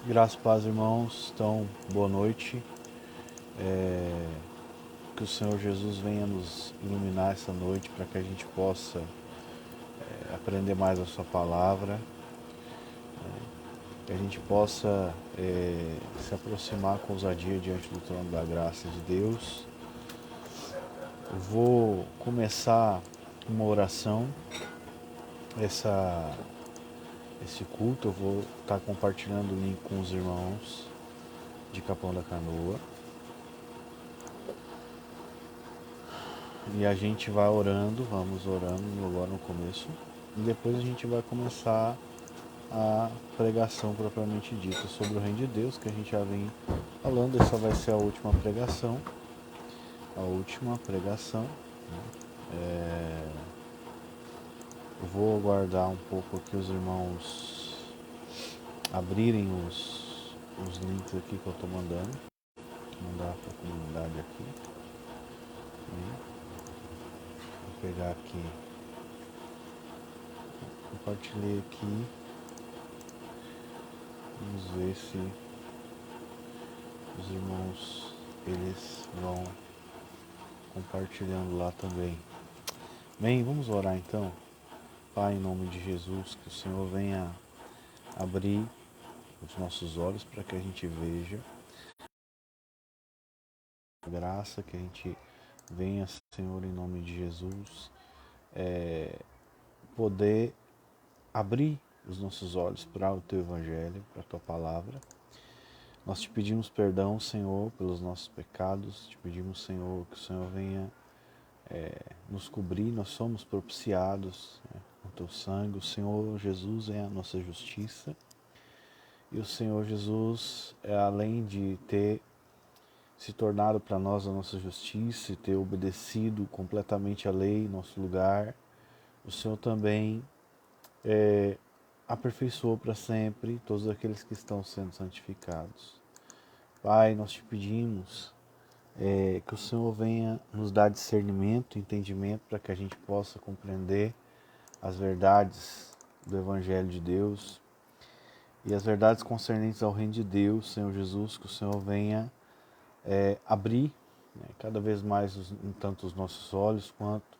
Graças, paz, irmãos. Então, boa noite. Que o Senhor Jesus venha nos iluminar essa noite para que a gente possa aprender mais a sua palavra, que a gente possa se aproximar com ousadia diante do trono da graça de Deus. Eu vou começar uma oração, esse culto. Eu vou estar compartilhando o link com os irmãos de Capão da Canoa. E a gente vai orando, vamos orando agora no começo. E depois a gente vai começar a pregação propriamente dita sobre o Reino de Deus, que a gente já vem falando. Essa vai ser a última pregação. Eu vou aguardar um pouco aqui os irmãos abrirem os links aqui que eu estou mandando. Vou mandar para a comunidade aqui. Vou pegar aqui. Compartilhei aqui. Vamos ver se os irmãos eles vão compartilhando lá também. Bem, vamos orar então. Pai, em nome de Jesus, que o Senhor venha abrir os nossos olhos para que a gente veja a graça, que a gente venha, Senhor, em nome de Jesus, poder abrir os nossos olhos para o Teu Evangelho, para a Tua Palavra. Nós te pedimos perdão, Senhor, pelos nossos pecados. Te pedimos, Senhor, que o Senhor venha nos cobrir. Nós somos propiciados com o Teu sangue. O Senhor Jesus é a nossa justiça. E o Senhor Jesus, além de ter se tornado para nós a nossa justiça e ter obedecido completamente a lei em nosso lugar, o Senhor também aperfeiçoou para sempre todos aqueles que estão sendo santificados. Pai, nós te pedimos que o Senhor venha nos dar discernimento, entendimento, para que a gente possa compreender as verdades do Evangelho de Deus e as verdades concernentes ao Reino de Deus, Senhor Jesus, que o Senhor venha abrir cada vez mais tanto os nossos olhos quanto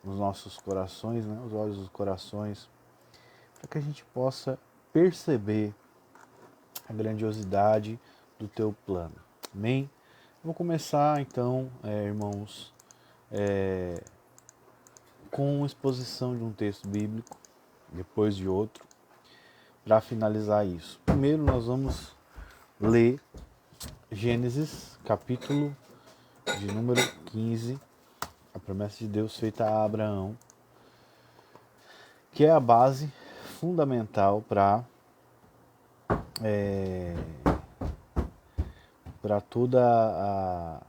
os nossos corações, os olhos dos corações, para que a gente possa perceber a grandiosidade do Teu plano. Amém? Vou começar então, irmãos, com uma exposição de um texto bíblico, depois de outro, para finalizar isso. Primeiro nós vamos ler Gênesis, capítulo de número 15, a promessa de Deus feita a Abraão, que é a base fundamental para toda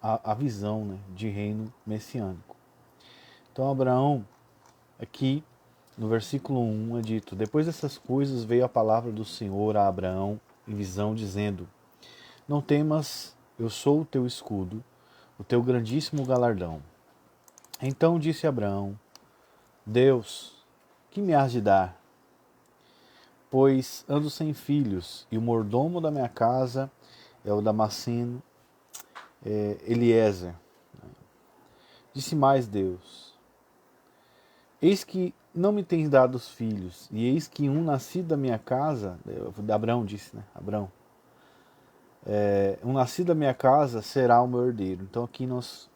a visão de reino messiânico. Então Abraão, aqui no versículo 1 é dito: depois dessas coisas veio a palavra do Senhor a Abraão em visão, dizendo: não temas, eu sou o teu escudo, o teu grandíssimo galardão. Então disse Abraão: Deus, que me has de dar? Pois ando sem filhos, e o mordomo da minha casa é o Damasceno Eliezer. Disse mais Deus: eis que não me tens dado os filhos, e eis que um nascido da minha casa, Abraão disse, Abraão, um nascido da minha casa será o meu herdeiro. Então aqui nós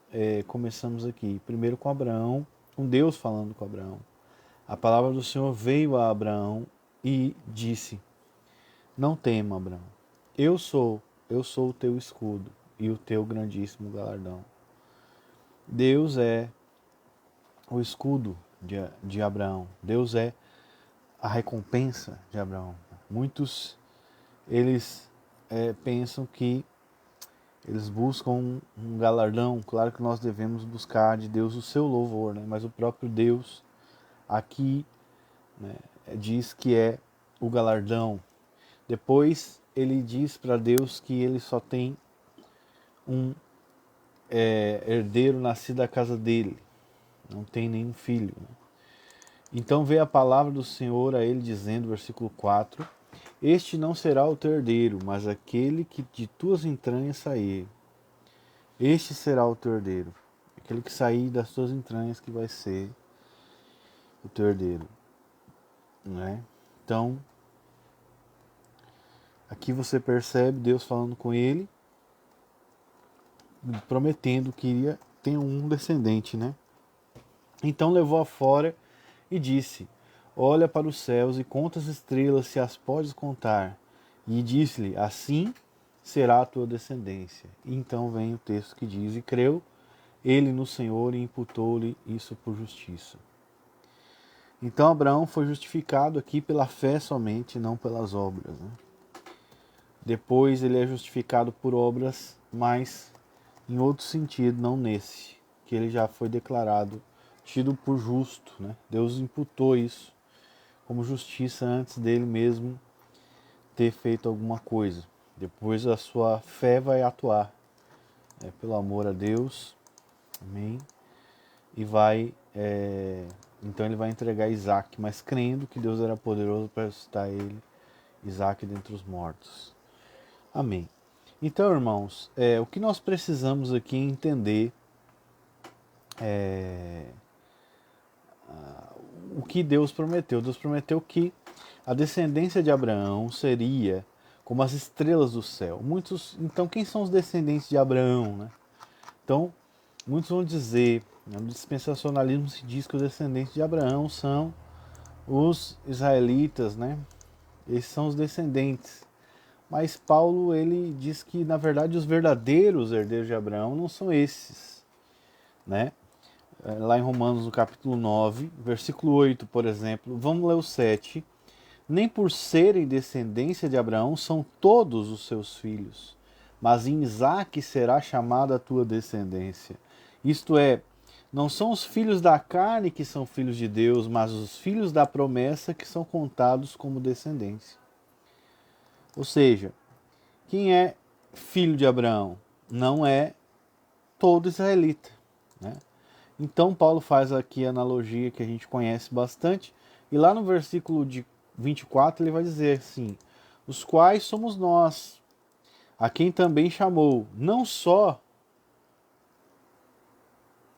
começamos aqui, primeiro com Abraão, com Deus falando com Abraão. A palavra do Senhor veio a Abraão e disse: não tema, Abraão, eu sou o teu escudo e o teu grandíssimo galardão. Deus é o escudo de Abraão. Deus é a recompensa de Abraão. Muitos, eles pensam que eles buscam um galardão. Claro que nós devemos buscar de Deus o seu louvor, mas o próprio Deus aqui diz que é o galardão. Depois ele diz para Deus que ele só tem um herdeiro nascido da casa dele, não tem nenhum filho. Então veio a palavra do Senhor a ele dizendo, versículo 4: este não será o teu herdeiro, mas aquele que de tuas entranhas sair. Este será o teu herdeiro. Aquele que sair das tuas entranhas que vai ser o teu herdeiro. Né? Então, aqui você percebe Deus falando com ele, prometendo que iria ter um descendente, né? Então levou afora e disse: olha para os céus e conta as estrelas, se as podes contar. E disse-lhe: assim será a tua descendência. E então vem o texto que diz: e creu ele no Senhor e imputou-lhe isso por justiça. Então Abraão foi justificado aqui pela fé somente, não pelas obras, né? Depois ele é justificado por obras, mas em outro sentido, não nesse, que ele já foi declarado, tido por justo, né? Deus imputou isso como justiça antes dele mesmo ter feito alguma coisa. Depois a sua fé vai atuar, né? Pelo amor a Deus, amém? E vai, então ele vai entregar Isaac, mas crendo que Deus era poderoso para ressuscitar ele, Isaac dentre os mortos. Amém. Então, irmãos, o que nós precisamos aqui entender o que Deus prometeu. Deus prometeu que a descendência de Abraão seria como as estrelas do céu. Então, quem são os descendentes de Abraão, né? Então, muitos vão dizer, no dispensacionalismo se diz que os descendentes de Abraão são os israelitas, né? Esses são os descendentes. Mas Paulo, ele diz que, na verdade, os verdadeiros herdeiros de Abraão não são esses, né? Lá em Romanos, no capítulo 9, versículo 8, por exemplo, vamos ler o 7. Nem por serem descendência de Abraão são todos os seus filhos, mas em Isaque será chamada a tua descendência. Isto é, não são os filhos da carne que são filhos de Deus, mas os filhos da promessa que são contados como descendência. Ou seja, quem é filho de Abraão? Não é todo israelita, né? Então Paulo faz aqui a analogia que a gente conhece bastante, e lá no versículo de 24 ele vai dizer assim: os quais somos nós, a quem também chamou, não só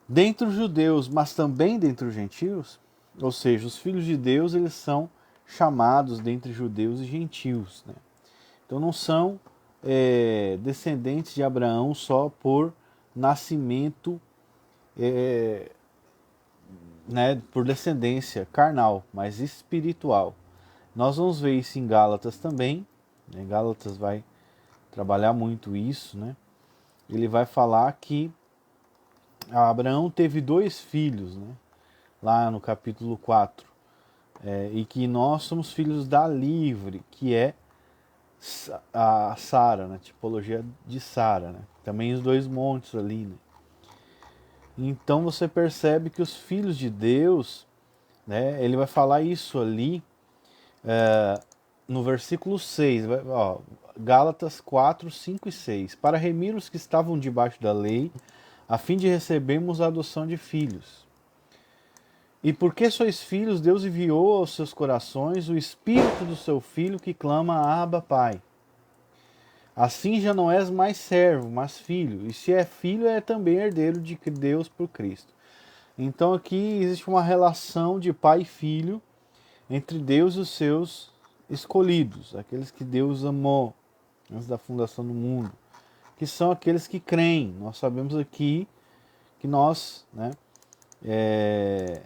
dentre os judeus, mas também dentre os gentios. Ou seja, os filhos de Deus, eles são chamados dentre judeus e gentios, né? Então não são descendentes de Abraão só por nascimento, né, por descendência carnal, mas espiritual. Nós vamos ver isso em Gálatas também, né? Gálatas vai trabalhar muito isso, né? Ele vai falar que Abraão teve 2 filhos, né? Lá no capítulo 4, e que nós somos filhos da livre, que é a Sara, né? Tipologia de Sara, né? Também os 2 montes ali, né? Então você percebe que os filhos de Deus, né? Ele vai falar isso ali no versículo 6, ó, Gálatas 4, 5 e 6. Para remir os que estavam debaixo da lei, a fim de recebermos a adoção de filhos. E porque sois filhos, Deus enviou aos seus corações o Espírito do seu Filho que clama: Abba, Pai. Assim já não és mais servo, mas filho. E se é filho, é também herdeiro de Deus por Cristo. Então aqui existe uma relação de pai e filho entre Deus e os seus escolhidos, aqueles que Deus amou antes da fundação do mundo, que são aqueles que creem. Nós sabemos aqui que nós, né,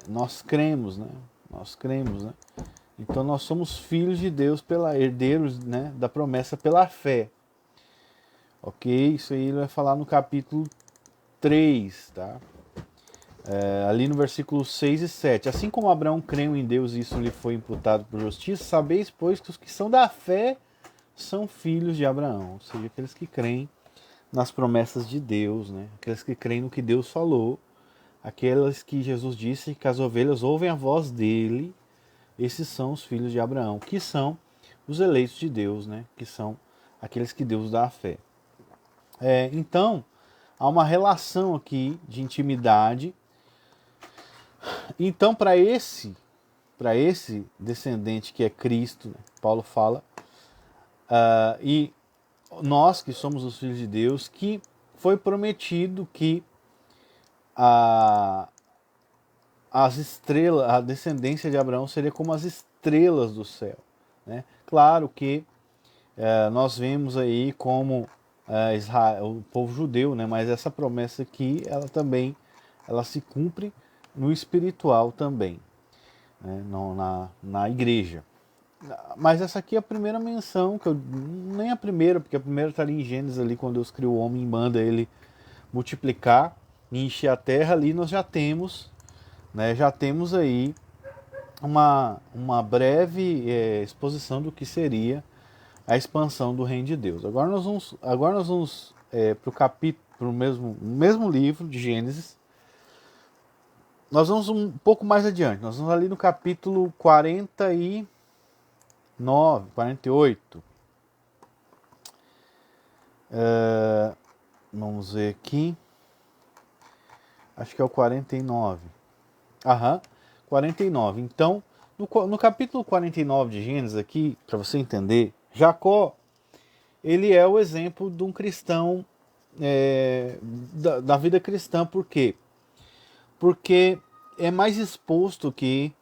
nós cremos, né? Nós cremos, né? Então nós somos filhos de Deus, herdeiros, né, da promessa pela fé. Ok? Isso aí ele vai falar no capítulo 3, tá? Ali no versículo 6 e 7. Assim como Abraão creu em Deus e isso lhe foi imputado por justiça, sabeis, pois, que os que são da fé são filhos de Abraão. Ou seja, aqueles que creem nas promessas de Deus, né? Aqueles que creem no que Deus falou, aqueles que Jesus disse que as ovelhas ouvem a voz dele. Esses são os filhos de Abraão, que são os eleitos de Deus, né? Que são aqueles que Deus dá a fé. Então, há uma relação aqui de intimidade. Então, para esse descendente que é Cristo, né, Paulo fala E nós que somos os filhos de Deus, que foi prometido que as estrelas, a descendência de Abraão seria como as estrelas do céu, né? Claro que nós vemos aí como Israel, o povo judeu, né? Mas essa promessa aqui, ela se cumpre no espiritual também, né? Na igreja. Mas essa aqui é a primeira menção, nem a primeira, porque a primeira está ali em Gênesis, ali, quando Deus criou o homem e manda ele multiplicar e encher a terra. Ali nós já temos, né, aí uma breve exposição do que seria a expansão do reino de Deus. Agora nós vamos para o capítulo, para o mesmo livro de Gênesis. Nós vamos um pouco mais adiante. Nós vamos ali no capítulo 49, 48. Vamos ver aqui. Acho que é o 49. 49. Então, no capítulo 49 de Gênesis aqui, para você entender, Jacó, ele é o exemplo de um cristão, da vida cristã. Por quê? Porque é mais exposto que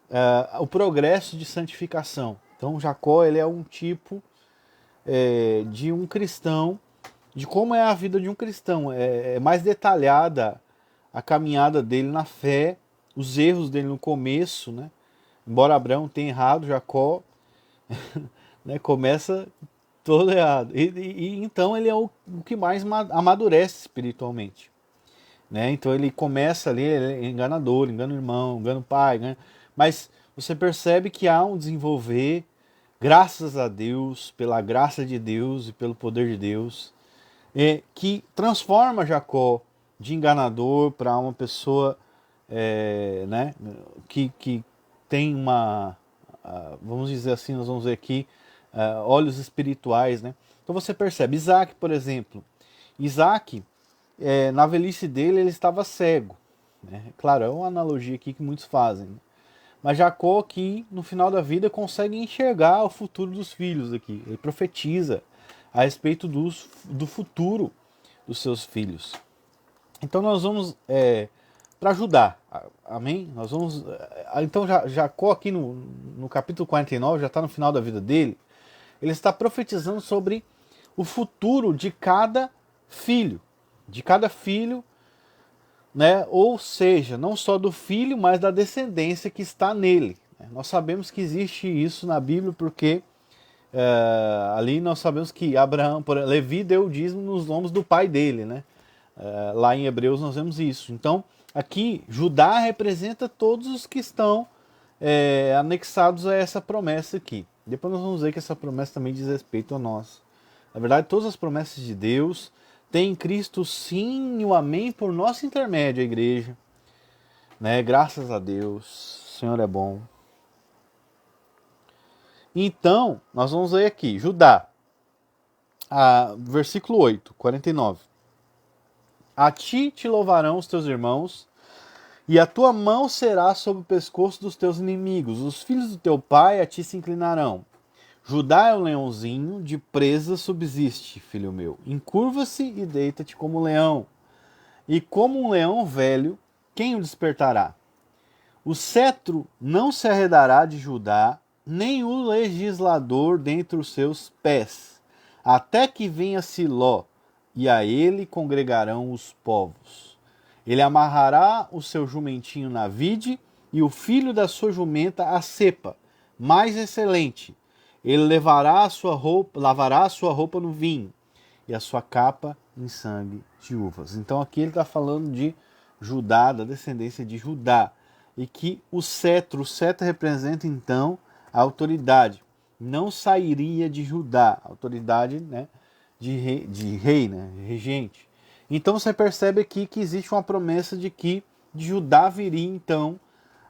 o progresso de santificação. Então, Jacó, ele é um tipo de um cristão, de como é a vida de um cristão. É mais detalhada a caminhada dele na fé, os erros dele no começo, né? Embora Abraão tenha errado, Jacó né, começa todo errado. E então ele é o que mais amadurece espiritualmente, né? Então ele começa ali, ele é enganador, engana o irmão, engana o pai, né? Mas você percebe que há um desenvolver, graças a Deus, pela graça de Deus e pelo poder de Deus, que transforma Jacó de enganador para uma pessoa né, que tem vamos dizer assim, nós vamos ver aqui, olhos espirituais, né? Então você percebe, Isaac, por exemplo, Isaac, na velhice dele, ele estava cego, né? Claro, é uma analogia aqui que muitos fazem, né? Mas Jacó aqui, no final da vida, consegue enxergar o futuro dos filhos aqui. Ele profetiza a respeito do futuro dos seus filhos. Então nós vamos para Judá, amém? Nós vamos. Então Jacó aqui no capítulo 49, já está no final da vida dele, ele está profetizando sobre o futuro de cada filho. Né? Ou seja, não só do filho, mas da descendência que está nele. Nós sabemos que existe isso na Bíblia porque ali nós sabemos que Abraão, Levi deu o dízimo nos nomes do pai dele, né? Lá em Hebreus nós vemos isso. Então, aqui, Judá representa todos os que estão anexados a essa promessa aqui. Depois nós vamos ver que essa promessa também diz respeito a nós. Na verdade, todas as promessas de Deus têm em Cristo sim e o amém por nosso intermédio, a igreja. Né? Graças a Deus, o Senhor é bom. Então, nós vamos ver aqui, Judá, versículo 8, 49. A ti te louvarão os teus irmãos, e a tua mão será sobre o pescoço dos teus inimigos. Os filhos do teu pai a ti se inclinarão. Judá é o leãozinho, de presa subsiste, filho meu. Encurva-se e deita-te como um leão. E como um leão velho, quem o despertará? O cetro não se arredará de Judá, nem o legislador dentre os seus pés, até que venha Siló, e a ele congregarão os povos. Ele amarrará o seu jumentinho na vide, e o filho da sua jumenta à cepa, mais excelente. Ele lavará a sua roupa no vinho, e a sua capa em sangue de uvas. Então aqui ele está falando de Judá, da descendência de Judá. E que o cetro representa então a autoridade. Não sairia de Judá, autoridade, né, de rei, né, regente. Então você percebe aqui que existe uma promessa de que de Judá viria então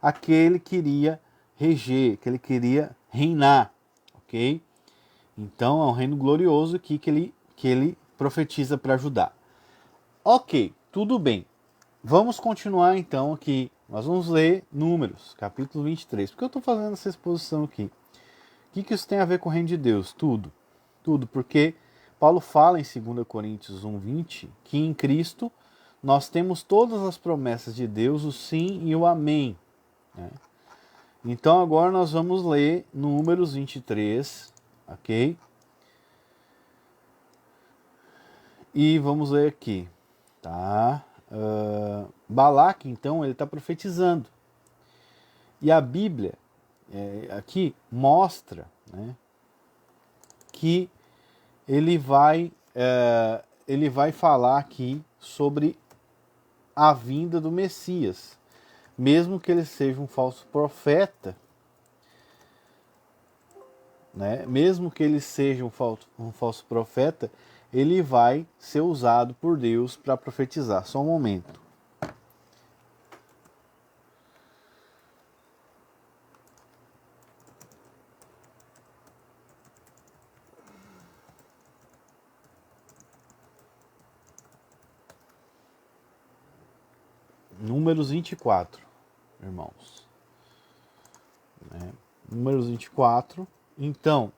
aquele que iria reger, que ele queria reinar, ok? Então é um reino glorioso aqui que ele profetiza para Judá. Ok, tudo bem. Vamos continuar então aqui. Nós vamos ler Números, capítulo 23. Por que eu estou fazendo essa exposição aqui? O que isso tem a ver com o reino de Deus? Tudo. tudo, porque Paulo fala em 2 Coríntios 1:20 que em Cristo nós temos todas as promessas de Deus, o sim e o amém, né? Então agora nós vamos ler Números 23, ok? E vamos ler aqui, tá? Balaque, então, ele está profetizando. E a Bíblia aqui mostra, né, que ele vai falar aqui sobre a vinda do Messias. Mesmo que ele seja um falso profeta, né, mesmo que ele seja um falso profeta, ele vai ser usado por Deus para profetizar. Só um momento. Números 24, irmãos. Números 24. Então,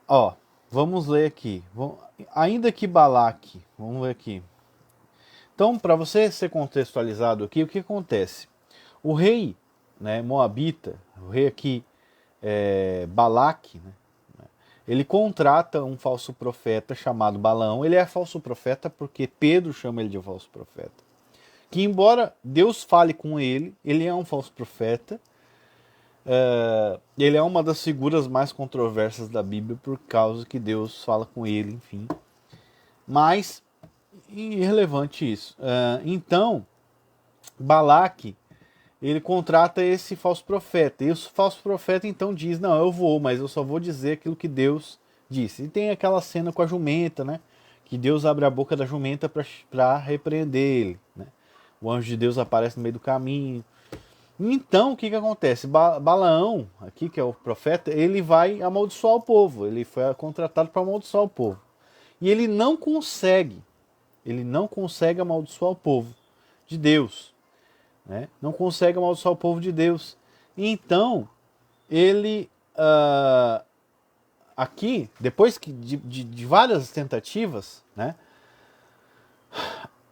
ó, vamos ler aqui. Ainda que Balaque, vamos ver aqui. Então, para você ser contextualizado aqui, o que acontece? O rei, né, Moabita, o rei aqui, Balaque, né, ele contrata um falso profeta chamado Balaão. Ele é falso profeta porque Pedro chama ele de falso profeta. Que embora Deus fale com ele, ele é um falso profeta. Ele é uma das figuras mais controversas da Bíblia por causa que Deus fala com ele, enfim. Mas, irrelevante isso. Então, Balaque, ele contrata esse falso profeta. E o falso profeta então diz, não, eu vou, mas eu só vou dizer aquilo que Deus disse. E tem aquela cena com a jumenta, né? Que Deus abre a boca da jumenta para repreender ele, né? O anjo de Deus aparece no meio do caminho. Então, o que acontece? Balaão, aqui que é o profeta, ele vai amaldiçoar o povo. Ele foi contratado para amaldiçoar o povo. E ele não consegue amaldiçoar o povo de Deus, né? Não consegue amaldiçoar o povo de Deus. Então, ele, aqui, depois de várias tentativas, né?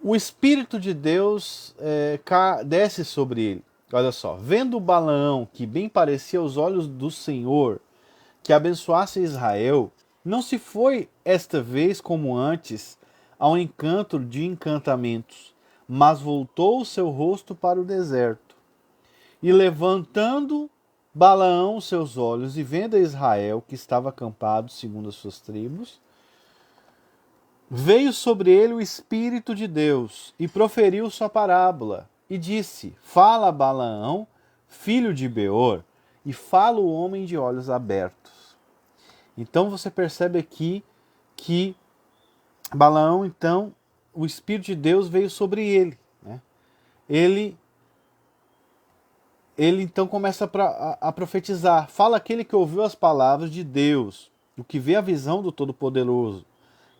O Espírito de Deus desce sobre ele. Olha só, vendo Balaão, que bem parecia aos olhos do Senhor, que abençoasse Israel, não se foi esta vez como antes ao encanto de encantamentos, mas voltou o seu rosto para o deserto. E levantando Balaão os seus olhos e vendo a Israel, que estava acampado segundo as suas tribos, veio sobre ele o Espírito de Deus e proferiu sua parábola e disse, fala Balaão, filho de Beor, e fala o homem de olhos abertos. Então você percebe aqui que Balaão, então, o Espírito de Deus veio sobre ele, né? Ele então começa a profetizar. Fala aquele que ouviu as palavras de Deus, o que vê a visão do Todo-Poderoso,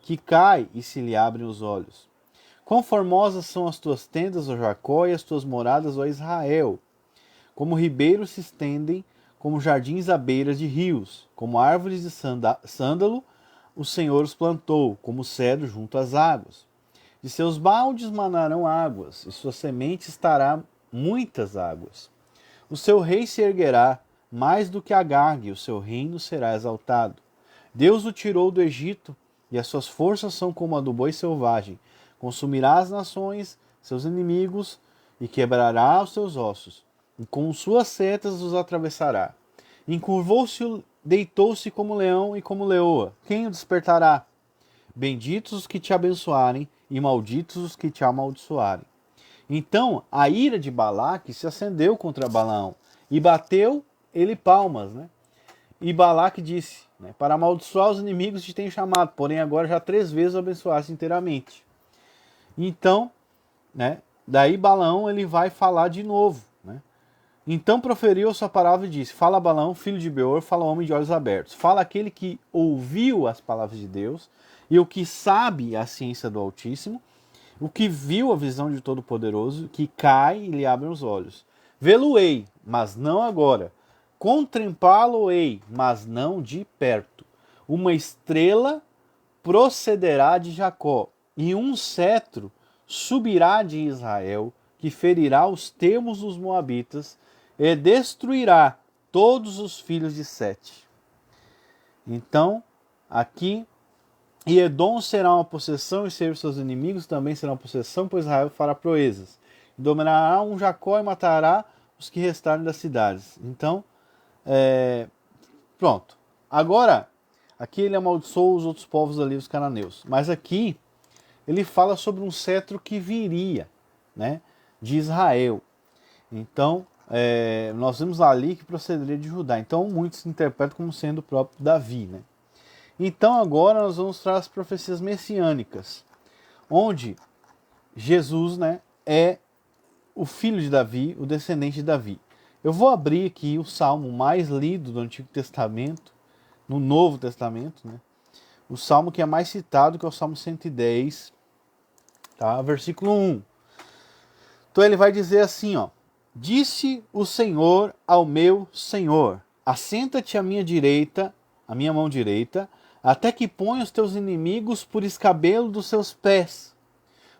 que cai e se lhe abrem os olhos. Quão formosas são as tuas tendas, ó Jacó, e as tuas moradas, ó Israel. Como ribeiros se estendem, como jardins à beira de rios, como árvores de sândalo, o Senhor os plantou, como cedro junto às águas. De seus baldes manarão águas, e sua semente estará muitas águas. O seu rei se erguerá mais do que Agag, e o seu reino será exaltado. Deus o tirou do Egito, e as suas forças são como a do boi selvagem. Consumirá as nações, seus inimigos, e quebrará os seus ossos, e com suas setas os atravessará. Encurvou-se, deitou-se como leão e como leoa. Quem o despertará? Benditos os que te abençoarem, e malditos os que te amaldiçoarem. Então a ira de Balaque se acendeu contra Balaão, e bateu ele palmas, né? E Balaque disse, né, para amaldiçoar os inimigos te tenho chamado, porém agora já 3 vezes o abençoaste inteiramente. Então, né, daí Balaão ele vai falar de novo, né? Então proferiu a sua palavra e disse, fala Balaão, filho de Beor, fala homem de olhos abertos. Fala aquele que ouviu as palavras de Deus, e o que sabe a ciência do Altíssimo, o que viu a visão de Todo-Poderoso, que cai e lhe abre os olhos. Vê-lo-ei, mas não agora. Contemplá-lo-ei, mas não de perto. uma estrela procederá de Jacó, e um cetro subirá de Israel, que ferirá os termos dos moabitas e destruirá todos os filhos de Sete. Então, aqui, e Edom será uma possessão, e seus inimigos também serão uma possessão, pois Israel fará proezas. Dominará um Jacó e matará os que restarem das cidades. Então, pronto. Agora, aqui ele amaldiçoou os outros povos ali, os cananeus. Mas aqui, ele fala sobre um cetro que viria, né, de Israel. Então, nós vimos ali que procederia de Judá. Então, muitos interpretam como sendo o próprio Davi, né? Então, agora nós vamos para as profecias messiânicas, onde Jesus, né, é o filho de Davi, o descendente de Davi. Eu vou abrir aqui o salmo mais lido do Antigo Testamento, no Novo Testamento, né? O salmo que é mais citado, que é o Salmo 110, tá? Versículo 1. Então ele vai dizer assim, ó: Disse o Senhor ao meu Senhor: Assenta-te à minha direita, à minha mão direita, até que ponha os teus inimigos por escabelo dos seus pés.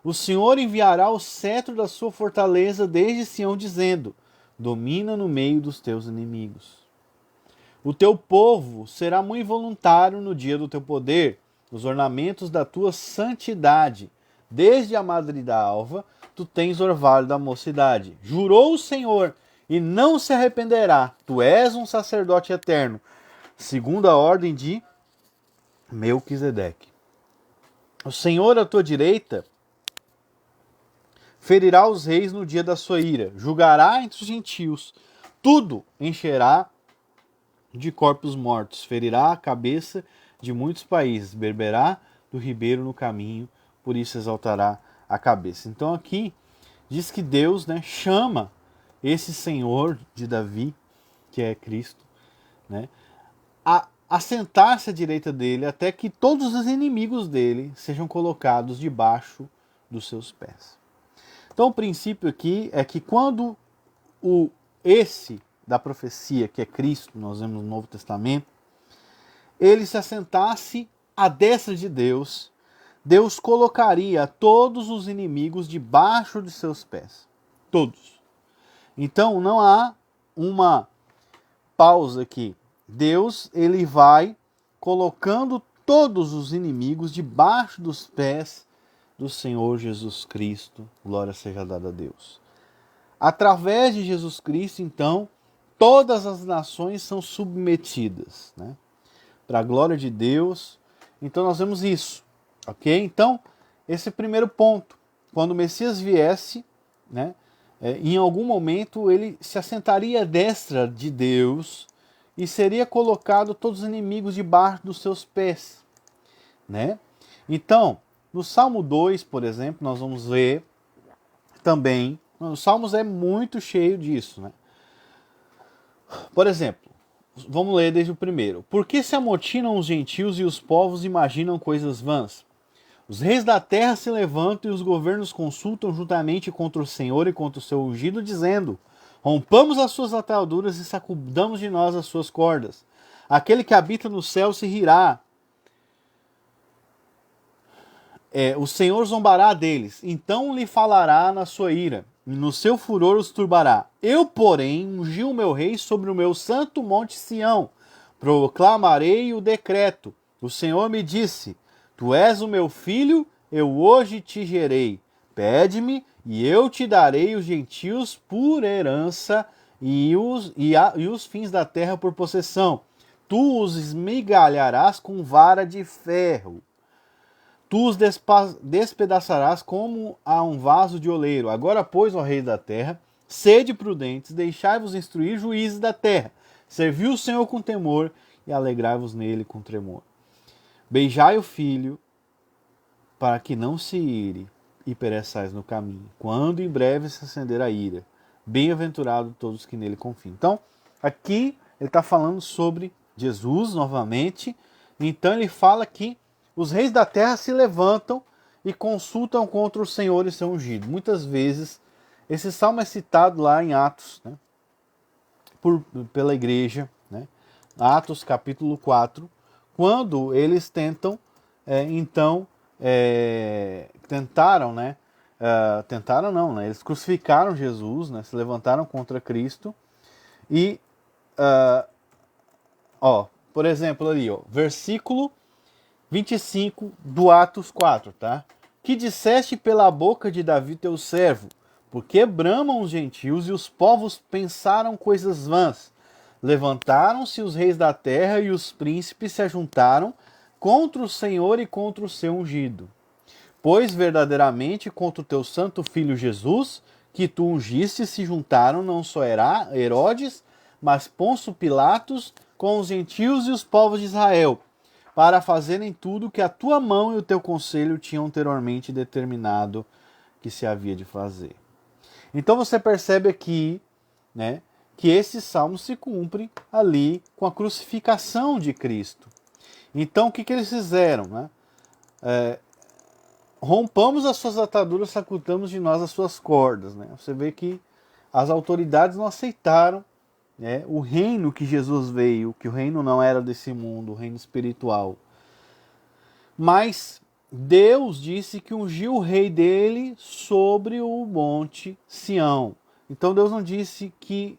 O Senhor enviará o cetro da sua fortaleza desde Sião, dizendo: Domina no meio dos teus inimigos. O teu povo será muito voluntário no dia do teu poder, os ornamentos da tua santidade. Desde a madre da alva, tu tens orvalho da mocidade. Jurou o Senhor, e não se arrependerá. Tu és um sacerdote eterno, segundo a ordem de Melquisedeque. O Senhor à tua direita ferirá os reis no dia da sua ira, julgará entre os gentios, tudo encherá de corpos mortos, ferirá a cabeça de muitos países, beberá do ribeiro no caminho, por isso exaltará a cabeça. Então aqui diz que Deus, né, chama esse Senhor de Davi, que é Cristo, né, a sentar-se à direita dele até que todos os inimigos dele sejam colocados debaixo dos seus pés. Então o princípio aqui é que quando esse da profecia, que é Cristo, nós vemos no Novo Testamento, ele se assentasse à destra de Deus, Deus colocaria todos os inimigos debaixo de seus pés. Todos. Então não há uma pausa aqui. Deus, ele vai colocando todos os inimigos debaixo dos pés do Senhor Jesus Cristo. Glória seja dada a Deus. Através de Jesus Cristo, então, todas as nações são submetidas, né, para a glória de Deus. Então nós vemos isso, ok? Então, esse é o primeiro ponto. Quando o Messias viesse, né, em algum momento ele se assentaria à destra de Deus e seria colocado todos os inimigos debaixo dos seus pés, né? Então, no Salmo 2, por exemplo, nós vamos ver também, os Salmos é muito cheio disso, né? Por exemplo, vamos ler desde o primeiro. Por que se amotinam os gentios e os povos imaginam coisas vãs? Os reis da terra se levantam e os governos consultam juntamente contra o Senhor e contra o seu ungido, dizendo: Rompamos as suas ataduras e sacudamos de nós as suas cordas. Aquele que habita no céu se rirá. O Senhor zombará deles, então lhe falará na sua ira, e no seu furor os turbará. Eu, porém, ungi o meu rei sobre o meu santo monte Sião, proclamarei o decreto. O Senhor me disse: Tu és o meu filho, eu hoje te gerei. Pede-me, e eu te darei os gentios por herança e os fins da terra por possessão. Tu os esmigalharás com vara de ferro. Tu os despedaçarás como a um vaso de oleiro. Agora, pois, ó rei da terra, sede prudentes, deixai-vos instruir juízes da terra. Servi o Senhor com temor e alegrai-vos nele com tremor. Beijai o filho, para que não se ire e pereçais no caminho, quando em breve se acender a ira. Bem-aventurado todos que nele confiam. Então, aqui ele está falando sobre Jesus novamente. Então ele fala que os reis da terra se levantam e consultam contra o Senhor e seu ungido. Muitas vezes, esse salmo é citado lá em Atos, né, pela igreja, né, Atos capítulo 4, quando eles tentaram, né? Tentaram não, né? Eles crucificaram Jesus, né? Se levantaram contra Cristo e, por exemplo ali, versículo 25 do Atos 4, tá? Que disseste pela boca de Davi teu servo, porque bramam os gentios e os povos pensaram coisas vãs. Levantaram-se os reis da terra e os príncipes se ajuntaram contra o Senhor e contra o seu ungido. Pois verdadeiramente contra o teu santo filho Jesus, que tu ungiste, se juntaram não só Herodes, mas Ponço Pilatos com os gentios e os povos de Israel, para fazerem tudo que a tua mão e o teu conselho tinham anteriormente determinado que se havia de fazer. Então você percebe aqui, né, que esse salmo se cumpre ali com a crucificação de Cristo. Então o que eles fizeram? Né? Rompamos as suas ataduras, sacudamos de nós as suas cordas. Né? Você vê que as autoridades não aceitaram, né, o reino que Jesus veio, que o reino não era desse mundo, o reino espiritual. Mas Deus disse que ungiu o rei dele sobre o monte Sião. Então Deus não disse que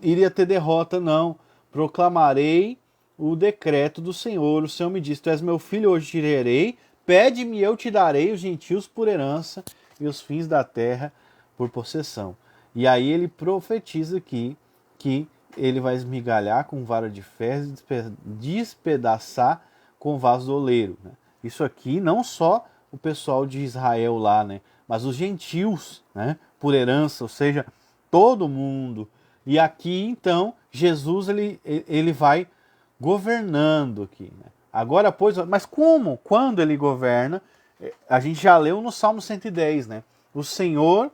iria ter derrota, não. Proclamarei o decreto do Senhor. O Senhor me disse, tu és meu filho, hoje te gerei. Pede-me, eu te darei os gentios por herança e os fins da terra por possessão. E aí ele profetiza aqui que ele vai esmigalhar com vara de ferro e despedaçar com vaso do oleiro. Né? Isso aqui não só o pessoal de Israel lá, né? Mas os gentios, né? Por herança, ou seja, todo mundo. E aqui então Jesus ele vai governando aqui. Né? Agora, pois, mas como? Quando ele governa? A gente já leu no Salmo 110, né? O Senhor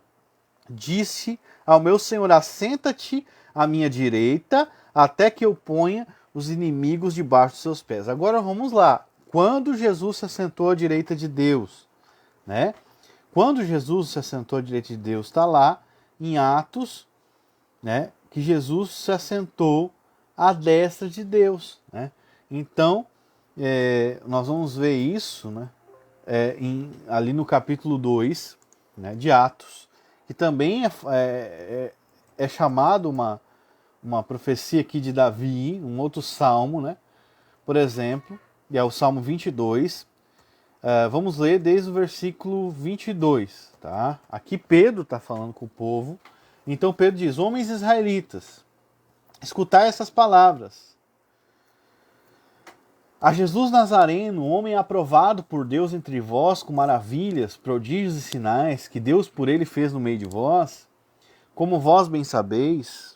disse ao meu Senhor, assenta-te à minha direita, até que eu ponha os inimigos debaixo dos seus pés. Agora vamos lá. Quando Jesus se assentou à direita de Deus, né? Quando Jesus se assentou à direita de Deus, está lá em Atos, né? Que Jesus se assentou à destra de Deus, né? Então, nós vamos ver isso, né? Ali no capítulo 2, né, de Atos, que também é chamado uma profecia aqui de Davi, um outro salmo, né? Por exemplo, e é o Salmo 22. Vamos ler desde o versículo 22. Tá? Aqui Pedro está falando com o povo. Então Pedro diz, homens israelitas, escutai essas palavras. A Jesus Nazareno, homem aprovado por Deus entre vós com maravilhas, prodígios e sinais que Deus por ele fez no meio de vós, como vós bem sabeis,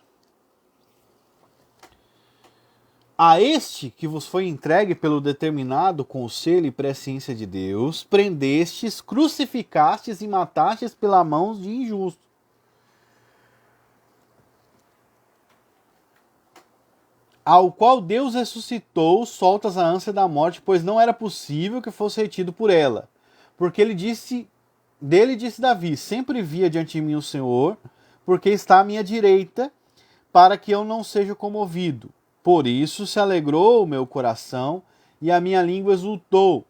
a este que vos foi entregue pelo determinado conselho e presciência de Deus, prendestes, crucificastes e matastes pela mão de injusto. Ao qual Deus ressuscitou, soltas a ânsia da morte, pois não era possível que fosse retido por ela. Porque dele disse Davi, sempre via diante de mim o Senhor, porque está à minha direita, para que eu não seja comovido. Por isso se alegrou o meu coração e a minha língua exultou.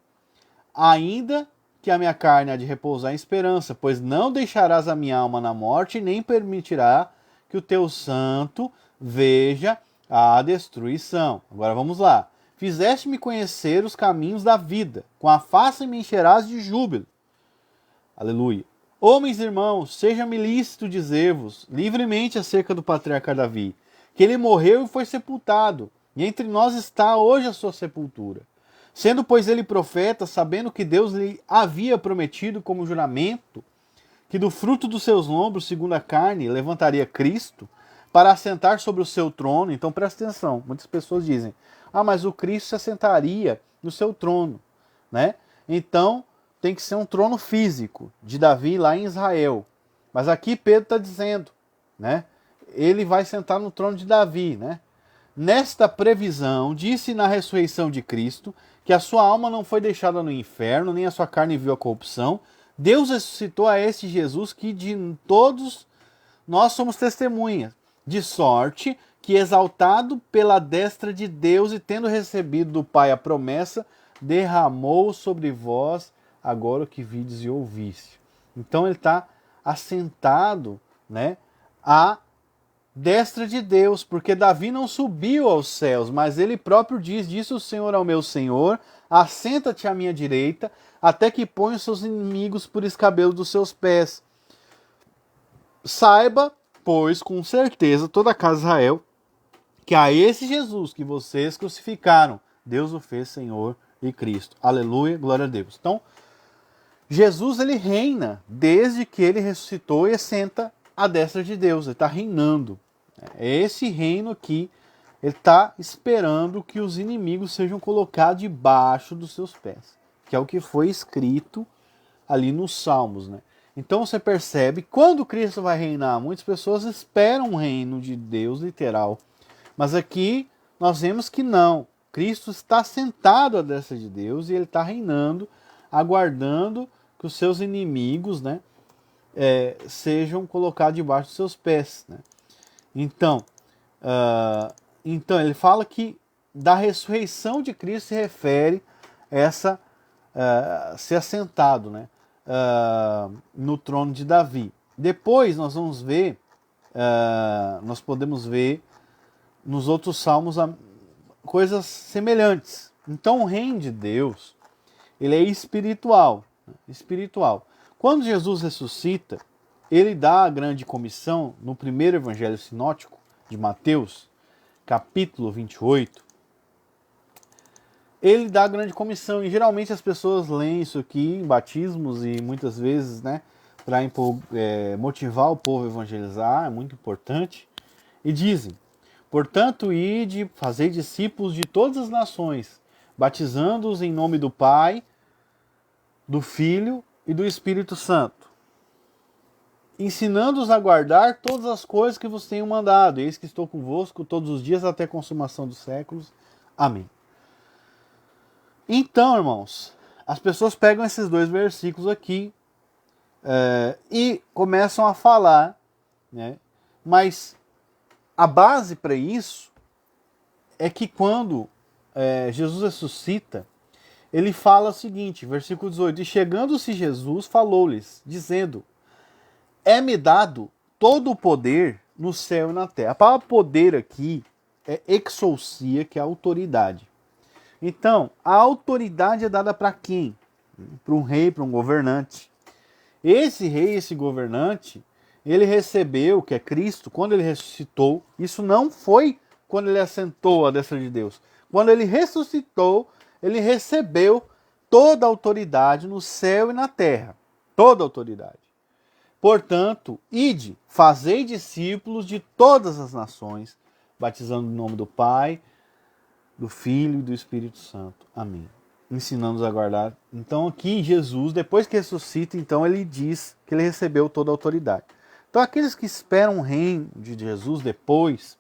Ainda que a minha carne há de repousar em esperança, pois não deixarás a minha alma na morte, nem permitirá que o teu santo veja a destruição. Agora vamos lá. Fizeste-me conhecer os caminhos da vida, com a face me encherás de júbilo. Aleluia. Homens irmãos, seja-me lícito dizer-vos livremente acerca do patriarca Davi, que ele morreu e foi sepultado, e entre nós está hoje a sua sepultura. Sendo, pois, ele profeta, sabendo que Deus lhe havia prometido como juramento, que do fruto dos seus lombos, segundo a carne, levantaria Cristo, para assentar sobre o seu trono. Então presta atenção, muitas pessoas dizem, mas o Cristo se assentaria no seu trono, né? Então tem que ser um trono físico, de Davi lá em Israel. Mas aqui Pedro está dizendo, né? Ele vai sentar no trono de Davi, né? Nesta previsão, disse na ressurreição de Cristo, que a sua alma não foi deixada no inferno, nem a sua carne viu a corrupção. Deus ressuscitou a este Jesus que de todos nós somos testemunhas, de sorte que, exaltado pela destra de Deus e tendo recebido do Pai a promessa, derramou sobre vós agora o que vides e ouviste. Então ele está assentado, né, à destra de Deus, porque Davi não subiu aos céus, mas ele próprio diz: disse o Senhor ao meu Senhor, assenta-te à minha direita, até que ponha os seus inimigos por escabelo dos seus pés. Saiba, pois, com certeza, toda a casa de Israel, que a esse Jesus que vocês crucificaram, Deus o fez Senhor e Cristo. Aleluia, glória a Deus. Então, Jesus, ele reina desde que ele ressuscitou e assenta à destra de Deus. Ele está reinando. É esse reino aqui, ele está esperando que os inimigos sejam colocados debaixo dos seus pés, que é o que foi escrito ali nos Salmos, né? Então você percebe, quando Cristo vai reinar, muitas pessoas esperam um reino de Deus literal. Mas aqui nós vemos que não. Cristo está sentado à destra de Deus e ele está reinando, aguardando que os seus inimigos, né, sejam colocados debaixo dos seus pés, né? Então ele fala que da ressurreição de Cristo se refere essa ser assentado, né, no trono de Davi. Depois nós vamos ver, nós podemos ver nos outros salmos coisas semelhantes. Então o reino de Deus, ele é espiritual. Quando Jesus ressuscita, ele dá a grande comissão no primeiro evangelho sinótico de Mateus, capítulo 28. Ele dá a grande comissão, e geralmente as pessoas leem isso aqui em batismos e muitas vezes, né, para motivar o povo a evangelizar, é muito importante, e dizem: portanto, ide, fazei discípulos de todas as nações, batizando-os em nome do Pai, do Filho e do Espírito Santo, ensinando-os a guardar todas as coisas que vos tenho mandado. Eis que estou convosco todos os dias até a consumação dos séculos. Amém. Então, irmãos, as pessoas pegam esses dois versículos aqui e começam a falar, né? Mas a base para isso é que quando Jesus ressuscita, ele fala o seguinte, versículo 18: e chegando-se Jesus, falou-lhes, dizendo: é-me dado todo o poder no céu e na terra. A palavra poder aqui é exousia, que é autoridade. Então, a autoridade é dada para quem? Para um rei, para um governante. Esse rei, esse governante, ele recebeu, que é Cristo, quando ele ressuscitou. Isso não foi quando ele assentou à destra de Deus. Quando ele ressuscitou, ele recebeu toda a autoridade no céu e na terra. Toda a autoridade. Portanto, ide, fazei discípulos de todas as nações, batizando no nome do Pai, do Filho e do Espírito Santo. Amém. Ensinando-os a guardar. Então aqui Jesus, depois que ressuscita, então ele diz que ele recebeu toda a autoridade. Então aqueles que esperam o reino de Jesus depois,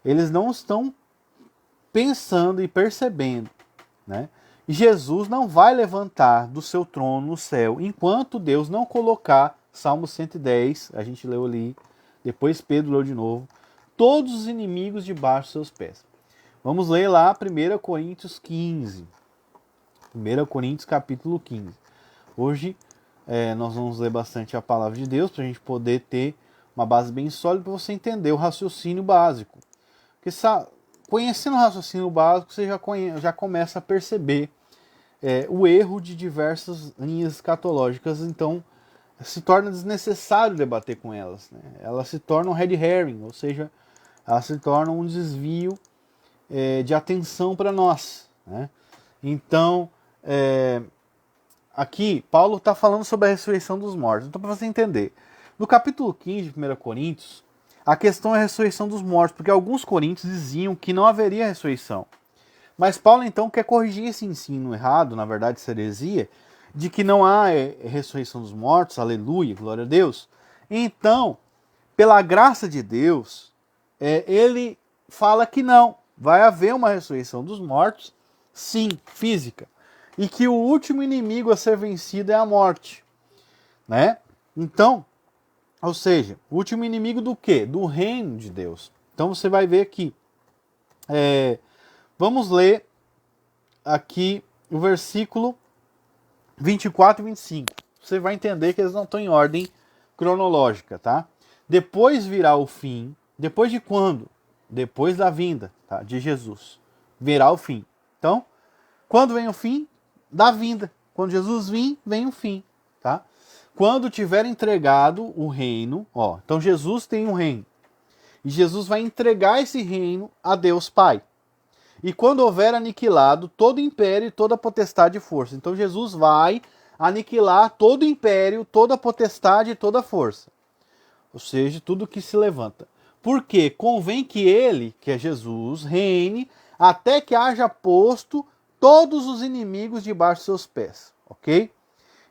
eles não estão pensando e percebendo, né? Jesus não vai levantar do seu trono no céu enquanto Deus não colocar, Salmo 110, a gente leu ali, depois Pedro leu de novo, todos os inimigos debaixo dos seus pés. Vamos ler lá 1 Coríntios 15. 1 Coríntios capítulo 15. Hoje nós vamos ler bastante a palavra de Deus para a gente poder ter uma base bem sólida para você entender o raciocínio básico. Porque conhecendo o raciocínio básico, você já começa a perceber o erro de diversas linhas escatológicas. Então se torna desnecessário debater com elas, né? Elas se tornam red herring, ou seja, elas se tornam um desvio de atenção para nós, né? Então, aqui, Paulo está falando sobre a ressurreição dos mortos. Então, para você entender, no capítulo 15 de 1 Coríntios, a questão é a ressurreição dos mortos, porque alguns coríntios diziam que não haveria ressurreição. Mas Paulo, então, quer corrigir esse ensino errado, na verdade, essa heresia, de que não há ressurreição dos mortos, aleluia, glória a Deus. Então, pela graça de Deus, ele fala que não. Vai haver uma ressurreição dos mortos, sim, física. E que o último inimigo a ser vencido é a morte, né? Então, ou seja, o último inimigo do quê? Do reino de Deus. Então você vai ver aqui. Vamos ler aqui o versículo 24 e 25. Você vai entender que eles não estão em ordem cronológica, tá? Depois virá o fim. Depois de quando? Depois da vinda, tá, de Jesus. Virá o fim. Então, quando vem o fim? Da vinda. Quando Jesus vir, vem o fim, tá? Quando tiver entregado o reino, ó, então Jesus tem um reino. E Jesus vai entregar esse reino a Deus Pai. E quando houver aniquilado todo império e toda potestade e força. Então Jesus vai aniquilar todo império, toda potestade e toda força. Ou seja, tudo que se levanta. Porque convém que ele, que é Jesus, reine até que haja posto todos os inimigos debaixo de seus pés. Ok?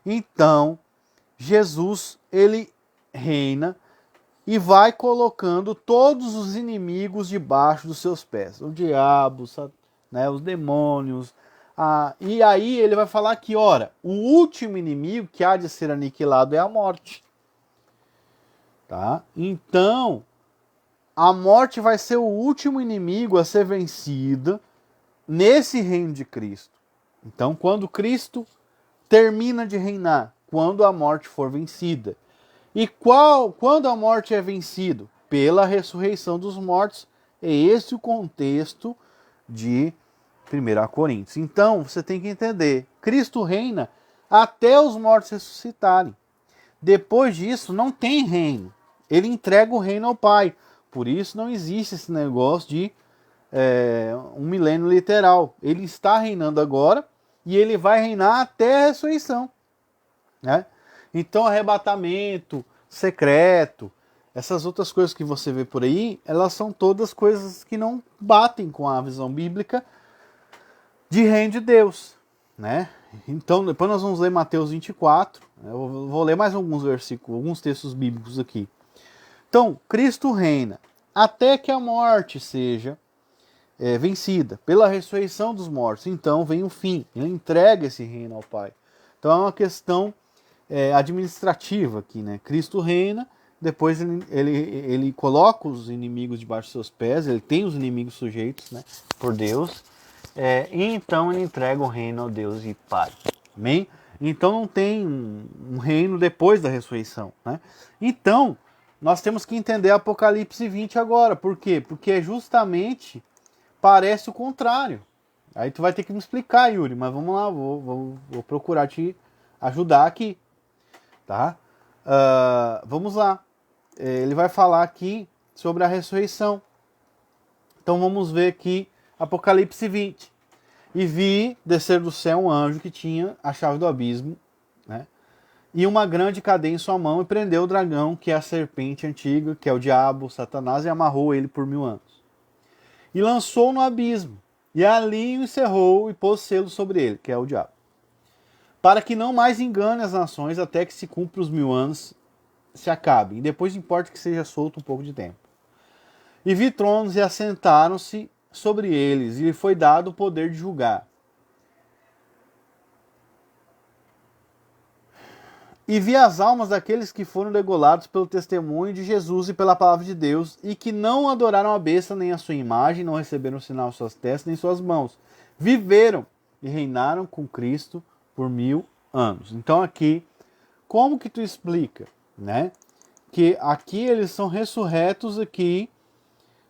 Então, Jesus, ele reina e vai colocando todos os inimigos debaixo dos seus pés. O diabo, né, os demônios. E aí ele vai falar que, ora, o último inimigo que há de ser aniquilado é a morte. Tá? Então, a morte vai ser o último inimigo a ser vencida nesse reino de Cristo. Então, quando Cristo termina de reinar, quando a morte for vencida. E quando a morte é vencida? Pela ressurreição dos mortos. É esse o contexto de 1 Coríntios. Então, você tem que entender, Cristo reina até os mortos ressuscitarem. Depois disso, não tem reino. Ele entrega o reino ao Pai. Por isso não existe esse negócio de um milênio literal. Ele está reinando agora e ele vai reinar até a ressurreição. Né? Então, arrebatamento, secreto, essas outras coisas que você vê por aí, elas são todas coisas que não batem com a visão bíblica de reino de Deus. Né? Então, depois nós vamos ler Mateus 24. Eu vou ler mais alguns versículos, alguns textos bíblicos aqui. Então, Cristo reina até que a morte seja vencida pela ressurreição dos mortos. Então vem o fim. Ele entrega esse reino ao Pai. Então é uma questão administrativa aqui, né? Cristo reina, depois ele coloca os inimigos debaixo dos seus pés, ele tem os inimigos sujeitos, né, por Deus, e então ele entrega o reino ao Deus e Pai. Amém? Então não tem um reino depois da ressurreição, né? Então, nós temos que entender Apocalipse 20 agora. Por quê? Porque justamente parece o contrário. Aí tu vai ter que me explicar, Yuri, mas vamos lá, vou procurar te ajudar aqui. Tá? Vamos lá. Ele vai falar aqui sobre a ressurreição. Então vamos ver aqui Apocalipse 20. E vi descer do céu um anjo que tinha a chave do abismo, né? E uma grande cadeia em sua mão, e prendeu o dragão, que é a serpente antiga, que é o diabo, Satanás, e amarrou ele por 1000 anos. E lançou no abismo, e ali o encerrou e pôs selo sobre ele, que é o diabo, para que não mais engane as nações até que se cumpra os 1000 anos, se acabe, e depois importa que seja solto um pouco de tempo. E vi tronos e assentaram-se sobre eles, e lhe foi dado o poder de julgar. E vi as almas daqueles que foram degolados pelo testemunho de Jesus e pela palavra de Deus, e que não adoraram a besta nem a sua imagem, não receberam o sinal em suas testas nem em suas mãos. Viveram e reinaram com Cristo por 1000 anos. Então aqui, como que tu explica, né? Que aqui eles são ressurretos aqui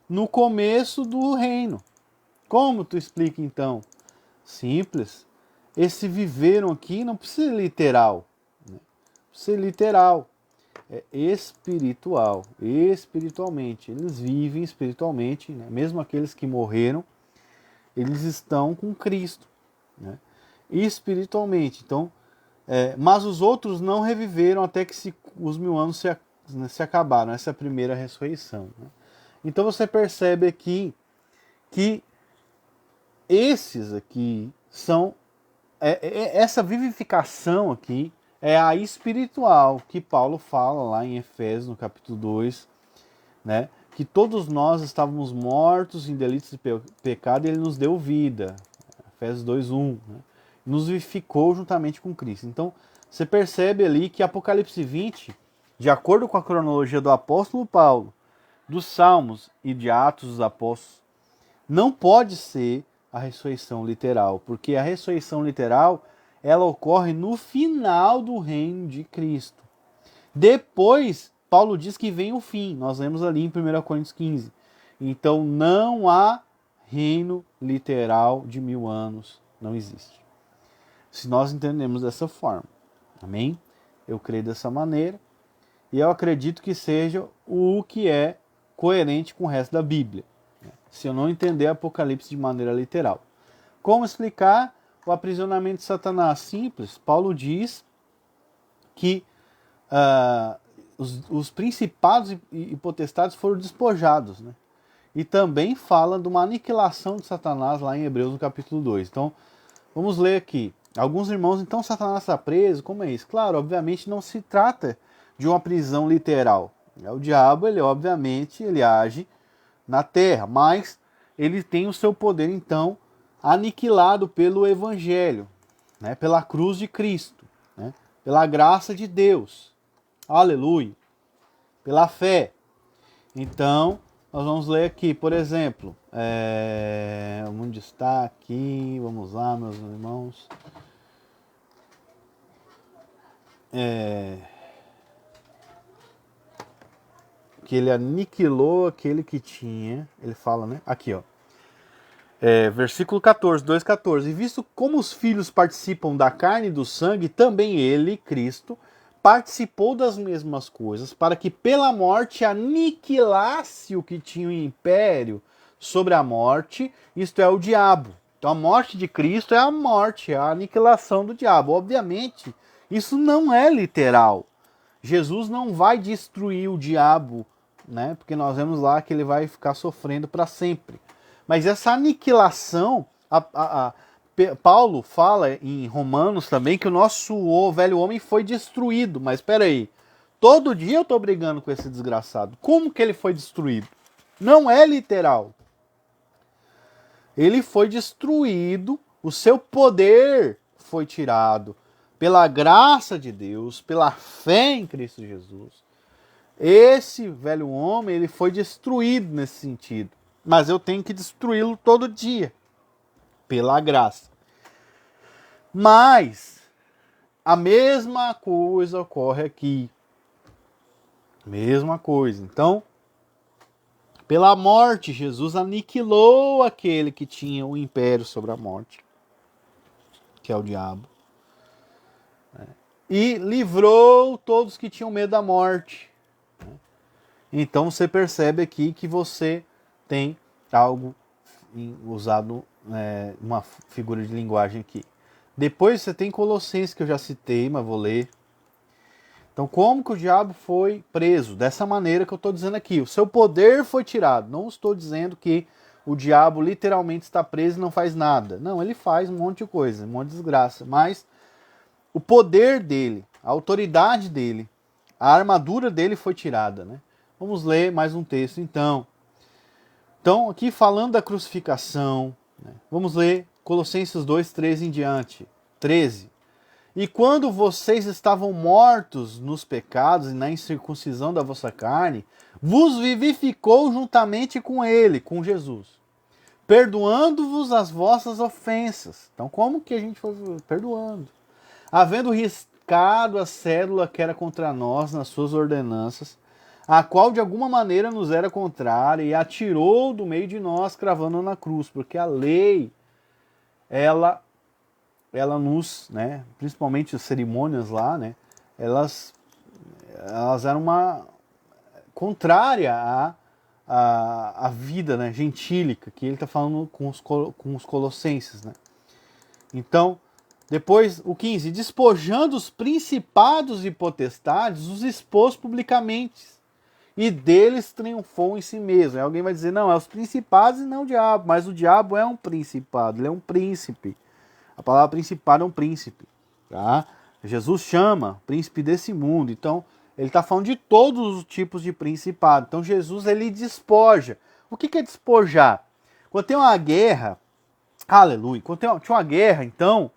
no começo do reino. Como tu explica então? Simples. Esse viveram aqui não precisa ser literal. Ser literal, é espiritual, espiritualmente, eles vivem espiritualmente, né? Mesmo aqueles que morreram, eles estão com Cristo, né? Espiritualmente, então, mas os outros não reviveram até que os 1000 anos se acabaram, essa é a primeira ressurreição, né? Então você percebe aqui que esses aqui são, essa vivificação aqui, é a espiritual que Paulo fala lá em Efésios, no capítulo 2, né? Que todos nós estávamos mortos em delitos de pecado e ele nos deu vida. Efésios 2:1, né? Nos vivificou juntamente com Cristo. Então, você percebe ali que Apocalipse 20, de acordo com a cronologia do apóstolo Paulo, dos Salmos e de Atos dos Apóstolos não pode ser a ressurreição literal, porque a ressurreição literal ela ocorre no final do reino de Cristo. Depois, Paulo diz que vem o fim. Nós lemos ali em 1 Coríntios 15. Então, não há reino literal de 1000 anos. Não existe. Se nós entendemos dessa forma. Amém? Eu creio dessa maneira. E eu acredito que seja o que é coerente com o resto da Bíblia. Se eu não entender Apocalipse de maneira literal. Como explicar o aprisionamento de Satanás? Simples. Paulo diz que os principados e potestades foram despojados, né? E também fala de uma aniquilação de Satanás lá em Hebreus no capítulo 2. Então, vamos ler aqui. Alguns irmãos, então Satanás está preso, como é isso? Claro, obviamente não se trata de uma prisão literal. O diabo, ele obviamente, ele age na terra, mas ele tem o seu poder, então, aniquilado pelo Evangelho, né? Pela cruz de Cristo, né? Pela graça de Deus. Aleluia. Pela fé. Então, nós vamos ler aqui, por exemplo, onde está aqui, vamos lá, meus irmãos. Que ele aniquilou aquele que tinha, ele fala, né? Aqui, ó. Versículo 14, 2,14. E visto como os filhos participam da carne e do sangue, também ele, Cristo, participou das mesmas coisas, para que pela morte aniquilasse o que tinha o império sobre a morte, isto é, o diabo. Então a morte de Cristo é a morte, é a aniquilação do diabo. Obviamente, isso não é literal. Jesus não vai destruir o diabo, né? Porque nós vemos lá que ele vai ficar sofrendo para sempre. Mas essa aniquilação, Paulo fala em Romanos também que o nosso velho homem foi destruído. Mas espera aí, todo dia eu estou brigando com esse desgraçado. Como que ele foi destruído? Não é literal. Ele foi destruído, o seu poder foi tirado pela graça de Deus, pela fé em Cristo Jesus. Esse velho homem, ele foi destruído nesse sentido. Mas eu tenho que destruí-lo todo dia, pela graça. Mas a mesma coisa ocorre aqui. Mesma coisa. Então, pela morte, Jesus aniquilou aquele que tinha o império sobre a morte, que é o diabo. E livrou todos que tinham medo da morte. Então você percebe aqui que você tem algo usado, uma figura de linguagem aqui. Depois você tem Colossenses, que eu já citei, mas vou ler. Então, como que o diabo foi preso? Dessa maneira que eu estou dizendo aqui. O seu poder foi tirado. Não estou dizendo que o diabo literalmente está preso e não faz nada. Não, ele faz um monte de coisa, um monte de desgraça. Mas o poder dele, a autoridade dele, a armadura dele foi tirada, né? Vamos ler mais um texto, então. Então, aqui falando da crucificação, né? Vamos ler Colossenses 2, 13 em diante. 13. E quando vocês estavam mortos nos pecados e na incircuncisão da vossa carne, vos vivificou juntamente com ele, com Jesus, perdoando-vos as vossas ofensas. Então, como que a gente foi perdoando? Havendo riscado a cédula que era contra nós nas suas ordenanças, a qual de alguma maneira nos era contrária, e atirou do meio de nós, cravando na cruz, porque a lei, ela nos, né, principalmente as cerimônias lá, né, elas eram uma contrária à vida, né, gentílica, que ele está falando com os colossenses, né. Então, depois, o 15, despojando os principados e potestades, os expôs publicamente, e deles triunfou em si mesmo. Aí alguém vai dizer, não, é os principados e não o diabo, mas o diabo é um principado, ele é um príncipe. A palavra principado é um príncipe. Tá? Jesus chama príncipe desse mundo, então ele está falando de todos os tipos de principado. Então Jesus, ele despoja. O que é despojar? Quando tem uma guerra, aleluia, quando tinha uma guerra, então,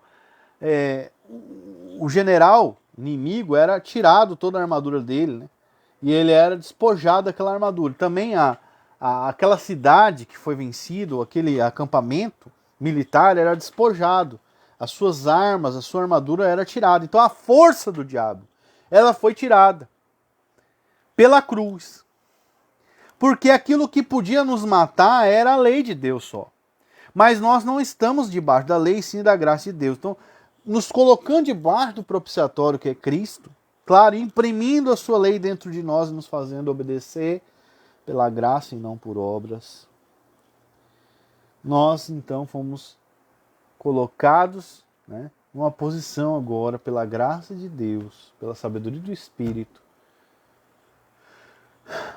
o general inimigo era tirado toda a armadura dele, né? e ele era despojado daquela armadura. Também aquela cidade que foi vencido, aquele acampamento militar era despojado. As suas armas, a sua armadura era tirada. Então a força do diabo, ela foi tirada pela cruz. Porque aquilo que podia nos matar era a lei de Deus só. Mas nós não estamos debaixo da lei, sim da graça de Deus. Então, nos colocando debaixo do propiciatório que é Cristo, claro, imprimindo a sua lei dentro de nós e nos fazendo obedecer pela graça e não por obras, nós então fomos colocados, né, numa posição agora, pela graça de Deus, pela sabedoria do Espírito,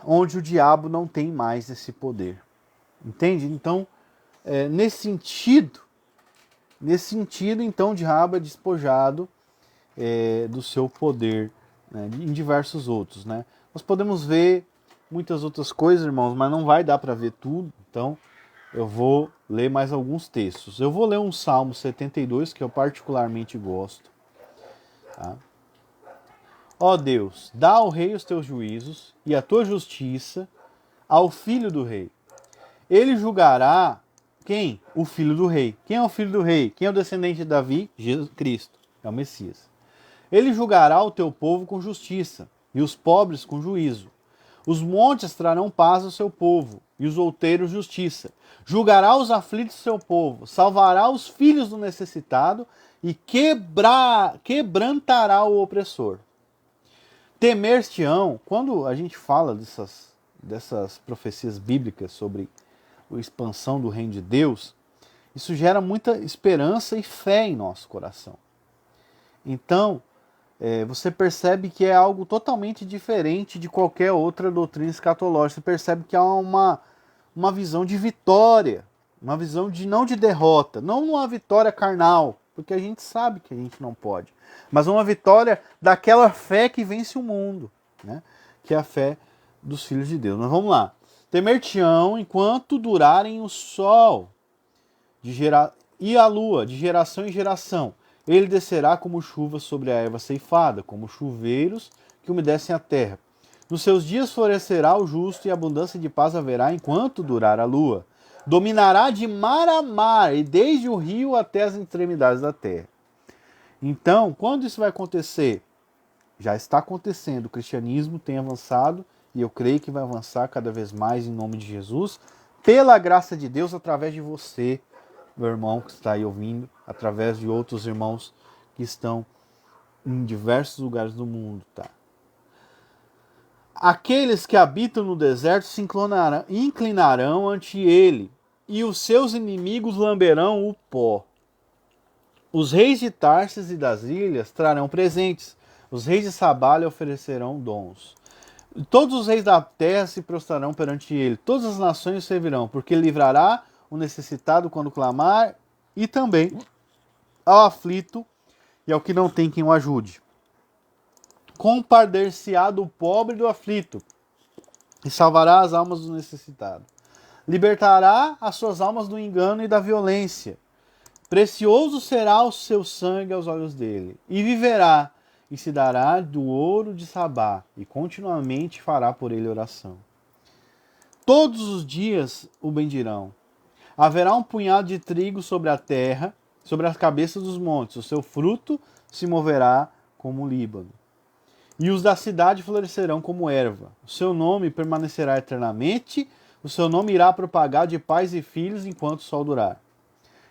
onde o diabo não tem mais esse poder. Entende? Então, nesse sentido, então, o diabo é despojado do seu poder, né, em diversos outros. Né? Nós podemos ver muitas outras coisas, irmãos, mas não vai dar para ver tudo, então eu vou ler mais alguns textos. Eu vou ler um Salmo 72, que eu particularmente gosto. Tá? Ó Deus, dá ao rei os teus juízos e a tua justiça ao filho do rei. Ele julgará quem? O filho do rei. Quem é o filho do rei? Quem é o descendente de Davi? Jesus Cristo, é o Messias. Ele julgará o teu povo com justiça e os pobres com juízo. Os montes trarão paz ao seu povo e os outeiros justiça. Julgará os aflitos do seu povo, salvará os filhos do necessitado e quebrantará o opressor. Temer-te-ão, quando a gente fala dessas profecias bíblicas sobre a expansão do reino de Deus, isso gera muita esperança e fé em nosso coração. Então, você percebe que é algo totalmente diferente de qualquer outra doutrina escatológica. Você percebe que há uma visão de vitória, uma visão não de derrota, não uma vitória carnal, porque a gente sabe que a gente não pode, mas uma vitória daquela fé que vence o mundo, né? Que é a fé dos filhos de Deus. Mas vamos lá. Temer-te-ão enquanto durarem o sol e a lua, de geração em geração. Ele descerá como chuva sobre a erva ceifada, como chuveiros que umedecem a terra. Nos seus dias florescerá o justo e abundância de paz haverá enquanto durar a lua. Dominará de mar a mar e desde o rio até as extremidades da terra. Então, quando isso vai acontecer? Já está acontecendo. O cristianismo tem avançado e eu creio que vai avançar cada vez mais em nome de Jesus, pela graça de Deus, através de você, meu irmão que está aí ouvindo, através de outros irmãos que estão em diversos lugares do mundo, tá? Aqueles que habitam no deserto se inclinarão ante ele, e os seus inimigos lamberão o pó. Os reis de Tarsis e das ilhas trarão presentes, os reis de Sabá lhe oferecerão dons. Todos os reis da terra se prostrarão perante ele, todas as nações o servirão, porque livrará o necessitado quando clamar, e também ao aflito e ao que não tem quem o ajude. Compadar-se-á do pobre e do aflito, e salvará as almas do necessitado. Libertará as suas almas do engano e da violência. Precioso será o seu sangue aos olhos dele, e viverá, e se dará do ouro de Sabá, e continuamente fará por ele oração. Todos os dias o bendirão. Haverá um punhado de trigo sobre a terra, sobre as cabeças dos montes. O seu fruto se moverá como o Líbano. E os da cidade florescerão como erva. O seu nome permanecerá eternamente. O seu nome irá propagar de pais e filhos enquanto o sol durar.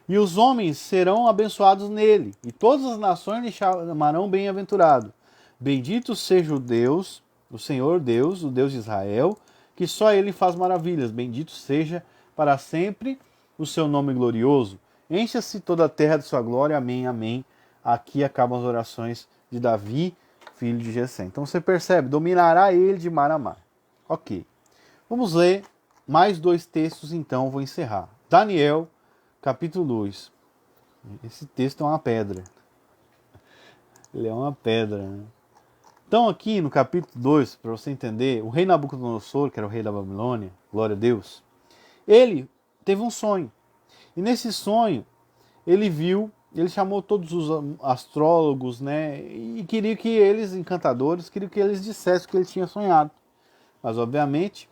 E os homens serão abençoados nele. E todas as nações lhe chamarão bem-aventurado. Bendito seja o Deus, o Senhor Deus, o Deus de Israel, que só ele faz maravilhas. Bendito seja para sempre o seu nome glorioso. Encha-se toda a terra de sua glória. Amém, amém. Aqui acabam as orações de Davi, filho de Jessé. Então você percebe, dominará ele de mar a mar. Ok. Vamos ler mais dois textos, então vou encerrar. Daniel, capítulo 2. Esse texto é uma pedra. Ele é uma pedra, né? Então aqui no capítulo 2, para você entender, o rei Nabucodonosor, que era o rei da Babilônia, glória a Deus, ele teve um sonho. E nesse sonho, ele chamou todos os astrólogos, né? E queria que eles, encantadores, queriam que eles dissessem o que ele tinha sonhado. Mas, obviamente,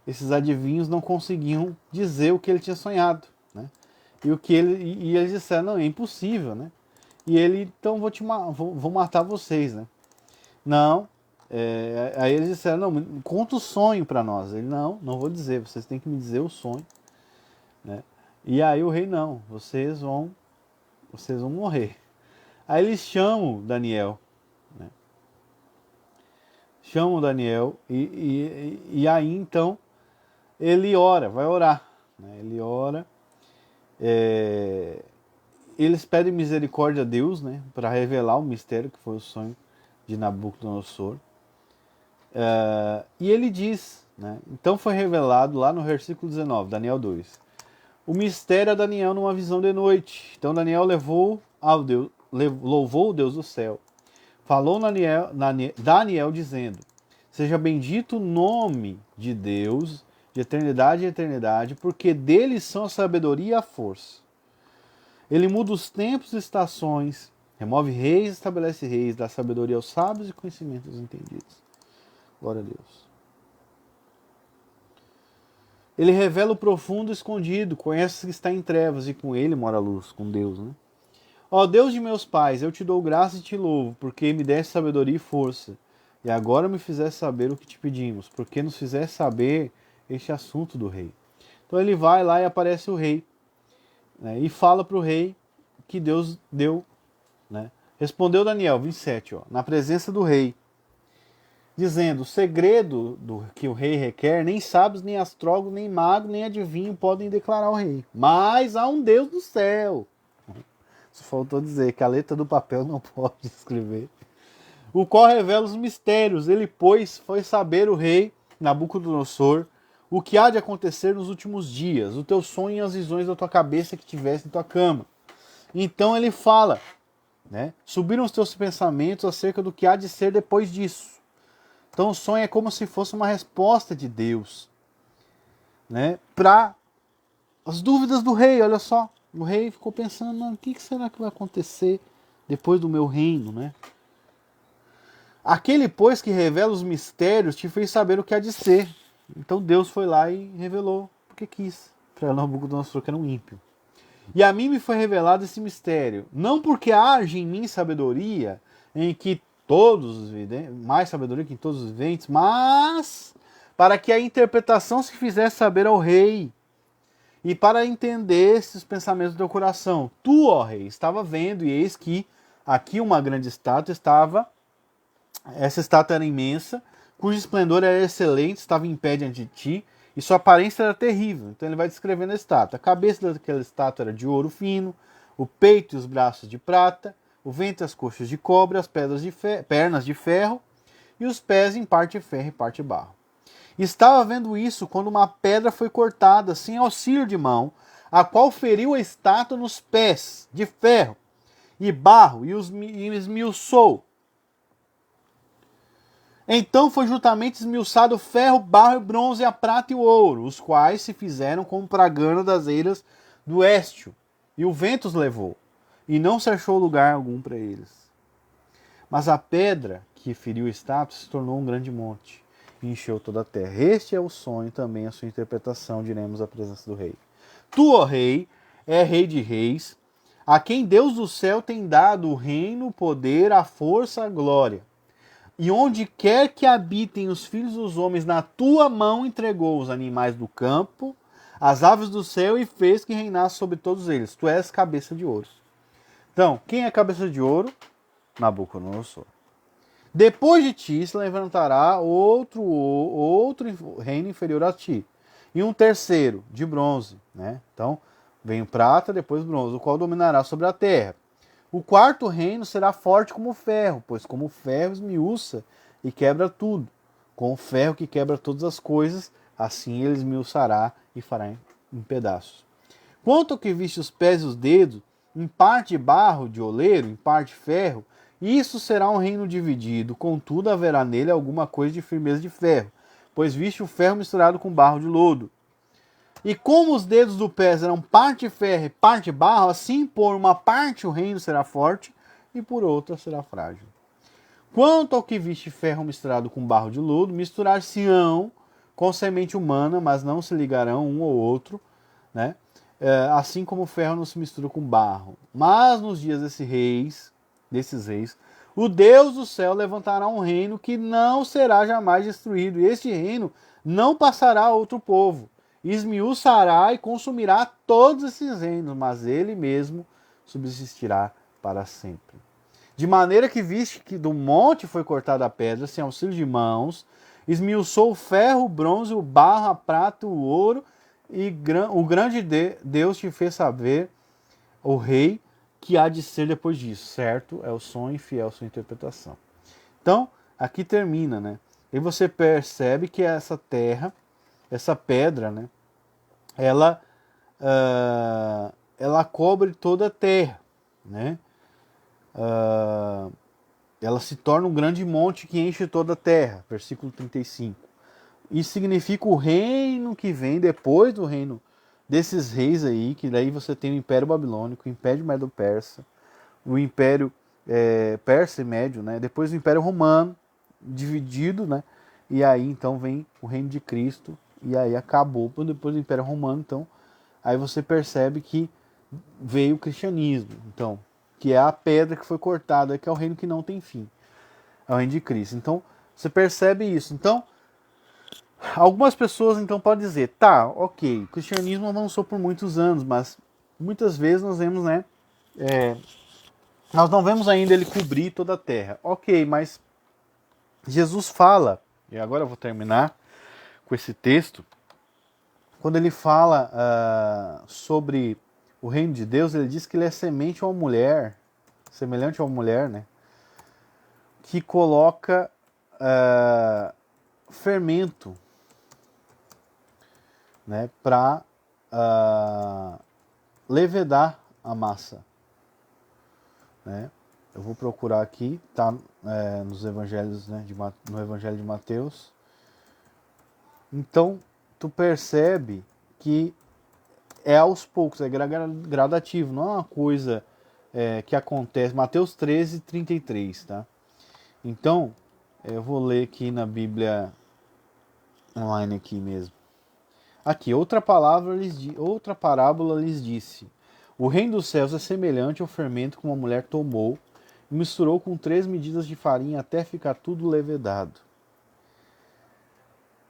esses adivinhos não conseguiam dizer o que ele tinha sonhado, né? E eles disseram, não, é impossível, né? E ele, então vou matar vocês, né? Não. Aí eles disseram, não, conta o sonho para nós. Ele, não vou dizer, vocês têm que me dizer o sonho, né? E aí o rei, não, vocês vão morrer. Aí eles chamam Daniel, né? Chamam Daniel e aí então ele ora, vai orar, né? Ele ora, eles pedem misericórdia a Deus, né, para revelar o mistério que foi o sonho de Nabucodonosor. E ele diz, né, então foi revelado lá no versículo 19, Daniel 2, o mistério a Daniel numa visão de noite. Então Daniel louvou o Deus do céu. Falou Daniel dizendo, seja bendito o nome de Deus de eternidade em eternidade, porque dele são a sabedoria e a força. Ele muda os tempos e estações, remove reis e estabelece reis, dá sabedoria aos sábios e conhecimento aos entendidos. Glória a Deus. Ele revela o profundo e escondido, conhece o que está em trevas e com ele mora a luz, com Deus, né? Ó Deus de meus pais, eu te dou graça e te louvo, porque me deste sabedoria e força. E agora me fizeste saber o que te pedimos, porque nos fizeste saber este assunto do rei. Então ele vai lá e aparece o rei, né, e fala para o rei que Deus deu, né? Respondeu Daniel, 27, na presença do rei, dizendo, o segredo que o rei requer, nem sábios, nem astrólogos, nem magos, nem adivinho podem declarar ao rei. Mas há um Deus do céu. Só faltou dizer que a letra do papel não pode escrever. O qual revela os mistérios. Ele, pois, foi saber o rei Nabucodonosor o que há de acontecer nos últimos dias, o teu sonho e as visões da tua cabeça que tiveste em tua cama. Então ele fala, né? Subiram os teus pensamentos acerca do que há de ser depois disso. Então o sonho é como se fosse uma resposta de Deus, né, para as dúvidas do rei. Olha só, o rei ficou pensando, o que será que vai acontecer depois do meu reino, né? Aquele, pois, que revela os mistérios te fez saber o que há de ser. Então Deus foi lá e revelou porque quis, para Nabucodonosor, que era um ímpio. E a mim me foi revelado esse mistério, não porque haja em mim sabedoria, em que todos os viventes, mais sabedoria que em todos os viventes, mas para que a interpretação se fizesse saber ao rei, e para entender esses pensamentos do teu coração. Tu, ó rei, estava vendo, e eis que aqui uma grande estátua estava, essa estátua era imensa, cujo esplendor era excelente, estava em pé diante de ti, e sua aparência era terrível. Então ele vai descrevendo a estátua. A cabeça daquela estátua era de ouro fino, o peito e os braços de prata, o ventre e as coxas de cobre, as pernas de ferro, e os pés em parte ferro e parte barro. Estava vendo isso quando uma pedra foi cortada, sem auxílio de mão, a qual feriu a estátua nos pés, de ferro e barro, e os esmiuçou. Então foi juntamente esmiuçado o ferro, barro, o bronze, a prata e o ouro, os quais se fizeram como pragana das eiras do Éstio, e o vento os levou, e não se achou lugar algum para eles. Mas a pedra que feriu a estátua se tornou um grande monte, e encheu toda a terra. Este é o sonho, também a sua interpretação, diremos à presença do rei. Tu, ó rei, é rei de reis, a quem Deus do céu tem dado o reino, o poder, a força, a glória. E onde quer que habitem os filhos dos homens, na tua mão entregou os animais do campo, as aves do céu, e fez que reinasse sobre todos eles. Tu és cabeça de ouro. Então, quem é cabeça de ouro? Nabucodonosor. Depois de ti se levantará outro reino inferior a ti, e um terceiro, de bronze, né? Então, vem o prata, depois o bronze, o qual dominará sobre a terra. O quarto reino será forte como o ferro, pois como o ferro esmiuça e quebra tudo. Com o ferro que quebra todas as coisas, assim ele esmiuçará e fará em pedaços. Quanto ao que viste os pés e os dedos, em parte barro de oleiro, em parte ferro, isso será um reino dividido, contudo haverá nele alguma coisa de firmeza de ferro, pois viste o ferro misturado com barro de lodo. E como os dedos do pé eram parte ferro e parte barro, assim por uma parte o reino será forte e por outra será frágil. Quanto ao que viste ferro misturado com barro de lodo, misturar-se-ão com semente humana, mas não se ligarão um ao outro, né? Assim como o ferro não se mistura com barro. Mas nos dias desses reis, o Deus do céu levantará um reino que não será jamais destruído, e este reino não passará a outro povo. Esmiuçará e consumirá todos esses reinos, mas ele mesmo subsistirá para sempre. De maneira que viste que do monte foi cortada a pedra, sem auxílio de mãos, esmiuçou o ferro, o bronze, o barro, a prata, o ouro, e o grande Deus te fez saber, o rei, que há de ser depois disso, certo? É o sonho fiel à sua interpretação. Então, aqui termina, né? E você percebe que essa terra, essa pedra, né? Ela cobre toda a terra, né? Ela se torna um grande monte que enche toda a terra, versículo 35. Isso significa o reino que vem depois do reino desses reis aí, que daí você tem o Império Babilônico, o Império Medo-Persa, o Império Persa e Médio, né? Depois o Império Romano, dividido, né? E aí então vem o reino de Cristo, e aí acabou depois do Império Romano, então aí você percebe que veio o cristianismo, então, que é a pedra que foi cortada, que é o reino que não tem fim, é o reino de Cristo. Então, você percebe isso. Então, algumas pessoas então podem dizer, tá, ok, o cristianismo avançou por muitos anos, mas muitas vezes nós vemos, né, nós não vemos ainda ele cobrir toda a terra. Ok, mas Jesus fala, e agora eu vou terminar com esse texto, quando ele fala sobre o reino de Deus, ele diz que ele é semelhante a uma mulher, né, que coloca fermento, né, para levedar a massa, né? Eu vou procurar aqui, tá nos evangelhos, né, no Evangelho de Mateus. Então, tu percebe que é aos poucos, é gradativo, não é uma coisa que acontece. Mateus 13, 33, tá? Então, eu vou ler aqui na Bíblia online aqui mesmo. Aqui, outra parábola lhes disse: o reino dos céus é semelhante ao fermento que uma mulher tomou e misturou com 3 medidas de farinha até ficar tudo levedado.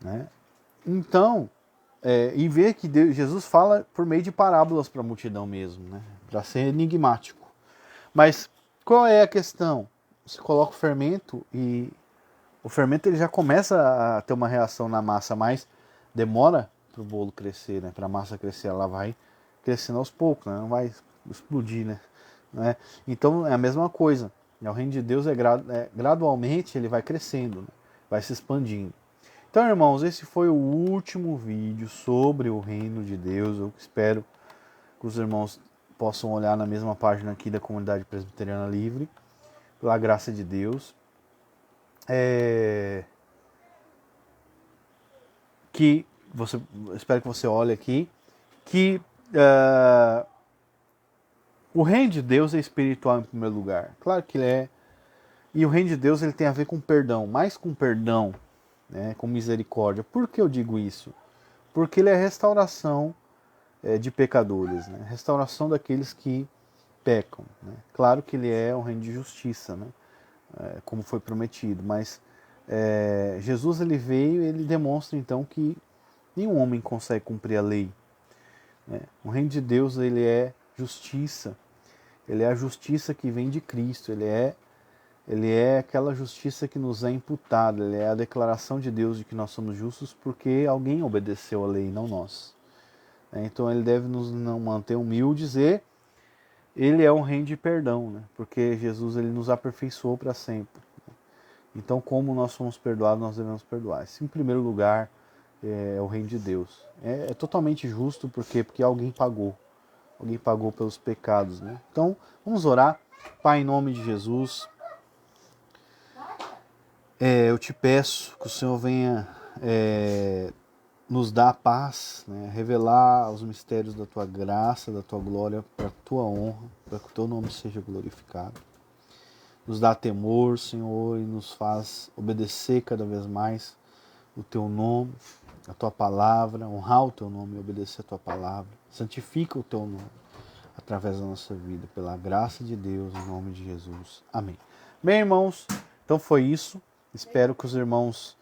Né? Então, e ver que Jesus fala por meio de parábolas para a multidão mesmo, né? Para ser enigmático. Mas qual é a questão? Você coloca o fermento e o fermento ele já começa a ter uma reação na massa, mas demora para o bolo crescer, né? Para a massa crescer, ela vai crescendo aos poucos, né? Não vai explodir, né? Então é a mesma coisa. O reino de Deus gradualmente ele vai crescendo, né? Vai se expandindo. Então, irmãos, esse foi o último vídeo sobre o reino de Deus. Eu espero que os irmãos possam olhar na mesma página aqui da Comunidade Presbiteriana Livre, pela graça de Deus. Espero que você olhe aqui, que o reino de Deus é espiritual em primeiro lugar. Claro que ele é. E o reino de Deus ele tem a ver com perdão, mais com perdão, né, com misericórdia. Por que eu digo isso? Porque ele é a restauração de pecadores, né? Restauração daqueles que pecam. Né? Claro que ele é um reino de justiça, né? Como foi prometido, mas Jesus ele veio e ele demonstra então que nenhum homem consegue cumprir a lei. Né? O reino de Deus ele é justiça, ele é a justiça que vem de Cristo, ele é aquela justiça que nos é imputada, ele é a declaração de Deus de que nós somos justos porque alguém obedeceu a lei, não nós. Então ele deve nos manter humildes e ele é um reino de perdão, né? Porque Jesus ele nos aperfeiçoou para sempre. Então, como nós somos perdoados, nós devemos perdoar. Esse, em primeiro lugar, é o reino de Deus. É totalmente justo, por quê? Porque alguém pagou. Alguém pagou pelos pecados, né? Então, vamos orar. Pai, em nome de Jesus, eu te peço que o Senhor venha nos dar paz, né? Revelar os mistérios da tua graça, da tua glória, para a tua honra, para que o teu nome seja glorificado. nos dá temor, Senhor, e nos faz obedecer cada vez mais o Teu nome, a Tua palavra, honrar o Teu nome e obedecer a Tua palavra. Santifica o Teu nome através da nossa vida, pela graça de Deus, em nome de Jesus. Amém. Bem, irmãos, então foi isso. Espero que os irmãos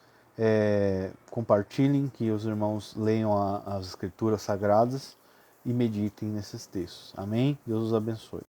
compartilhem, que os irmãos leiam as Escrituras Sagradas e meditem nesses textos. Amém? Deus os abençoe.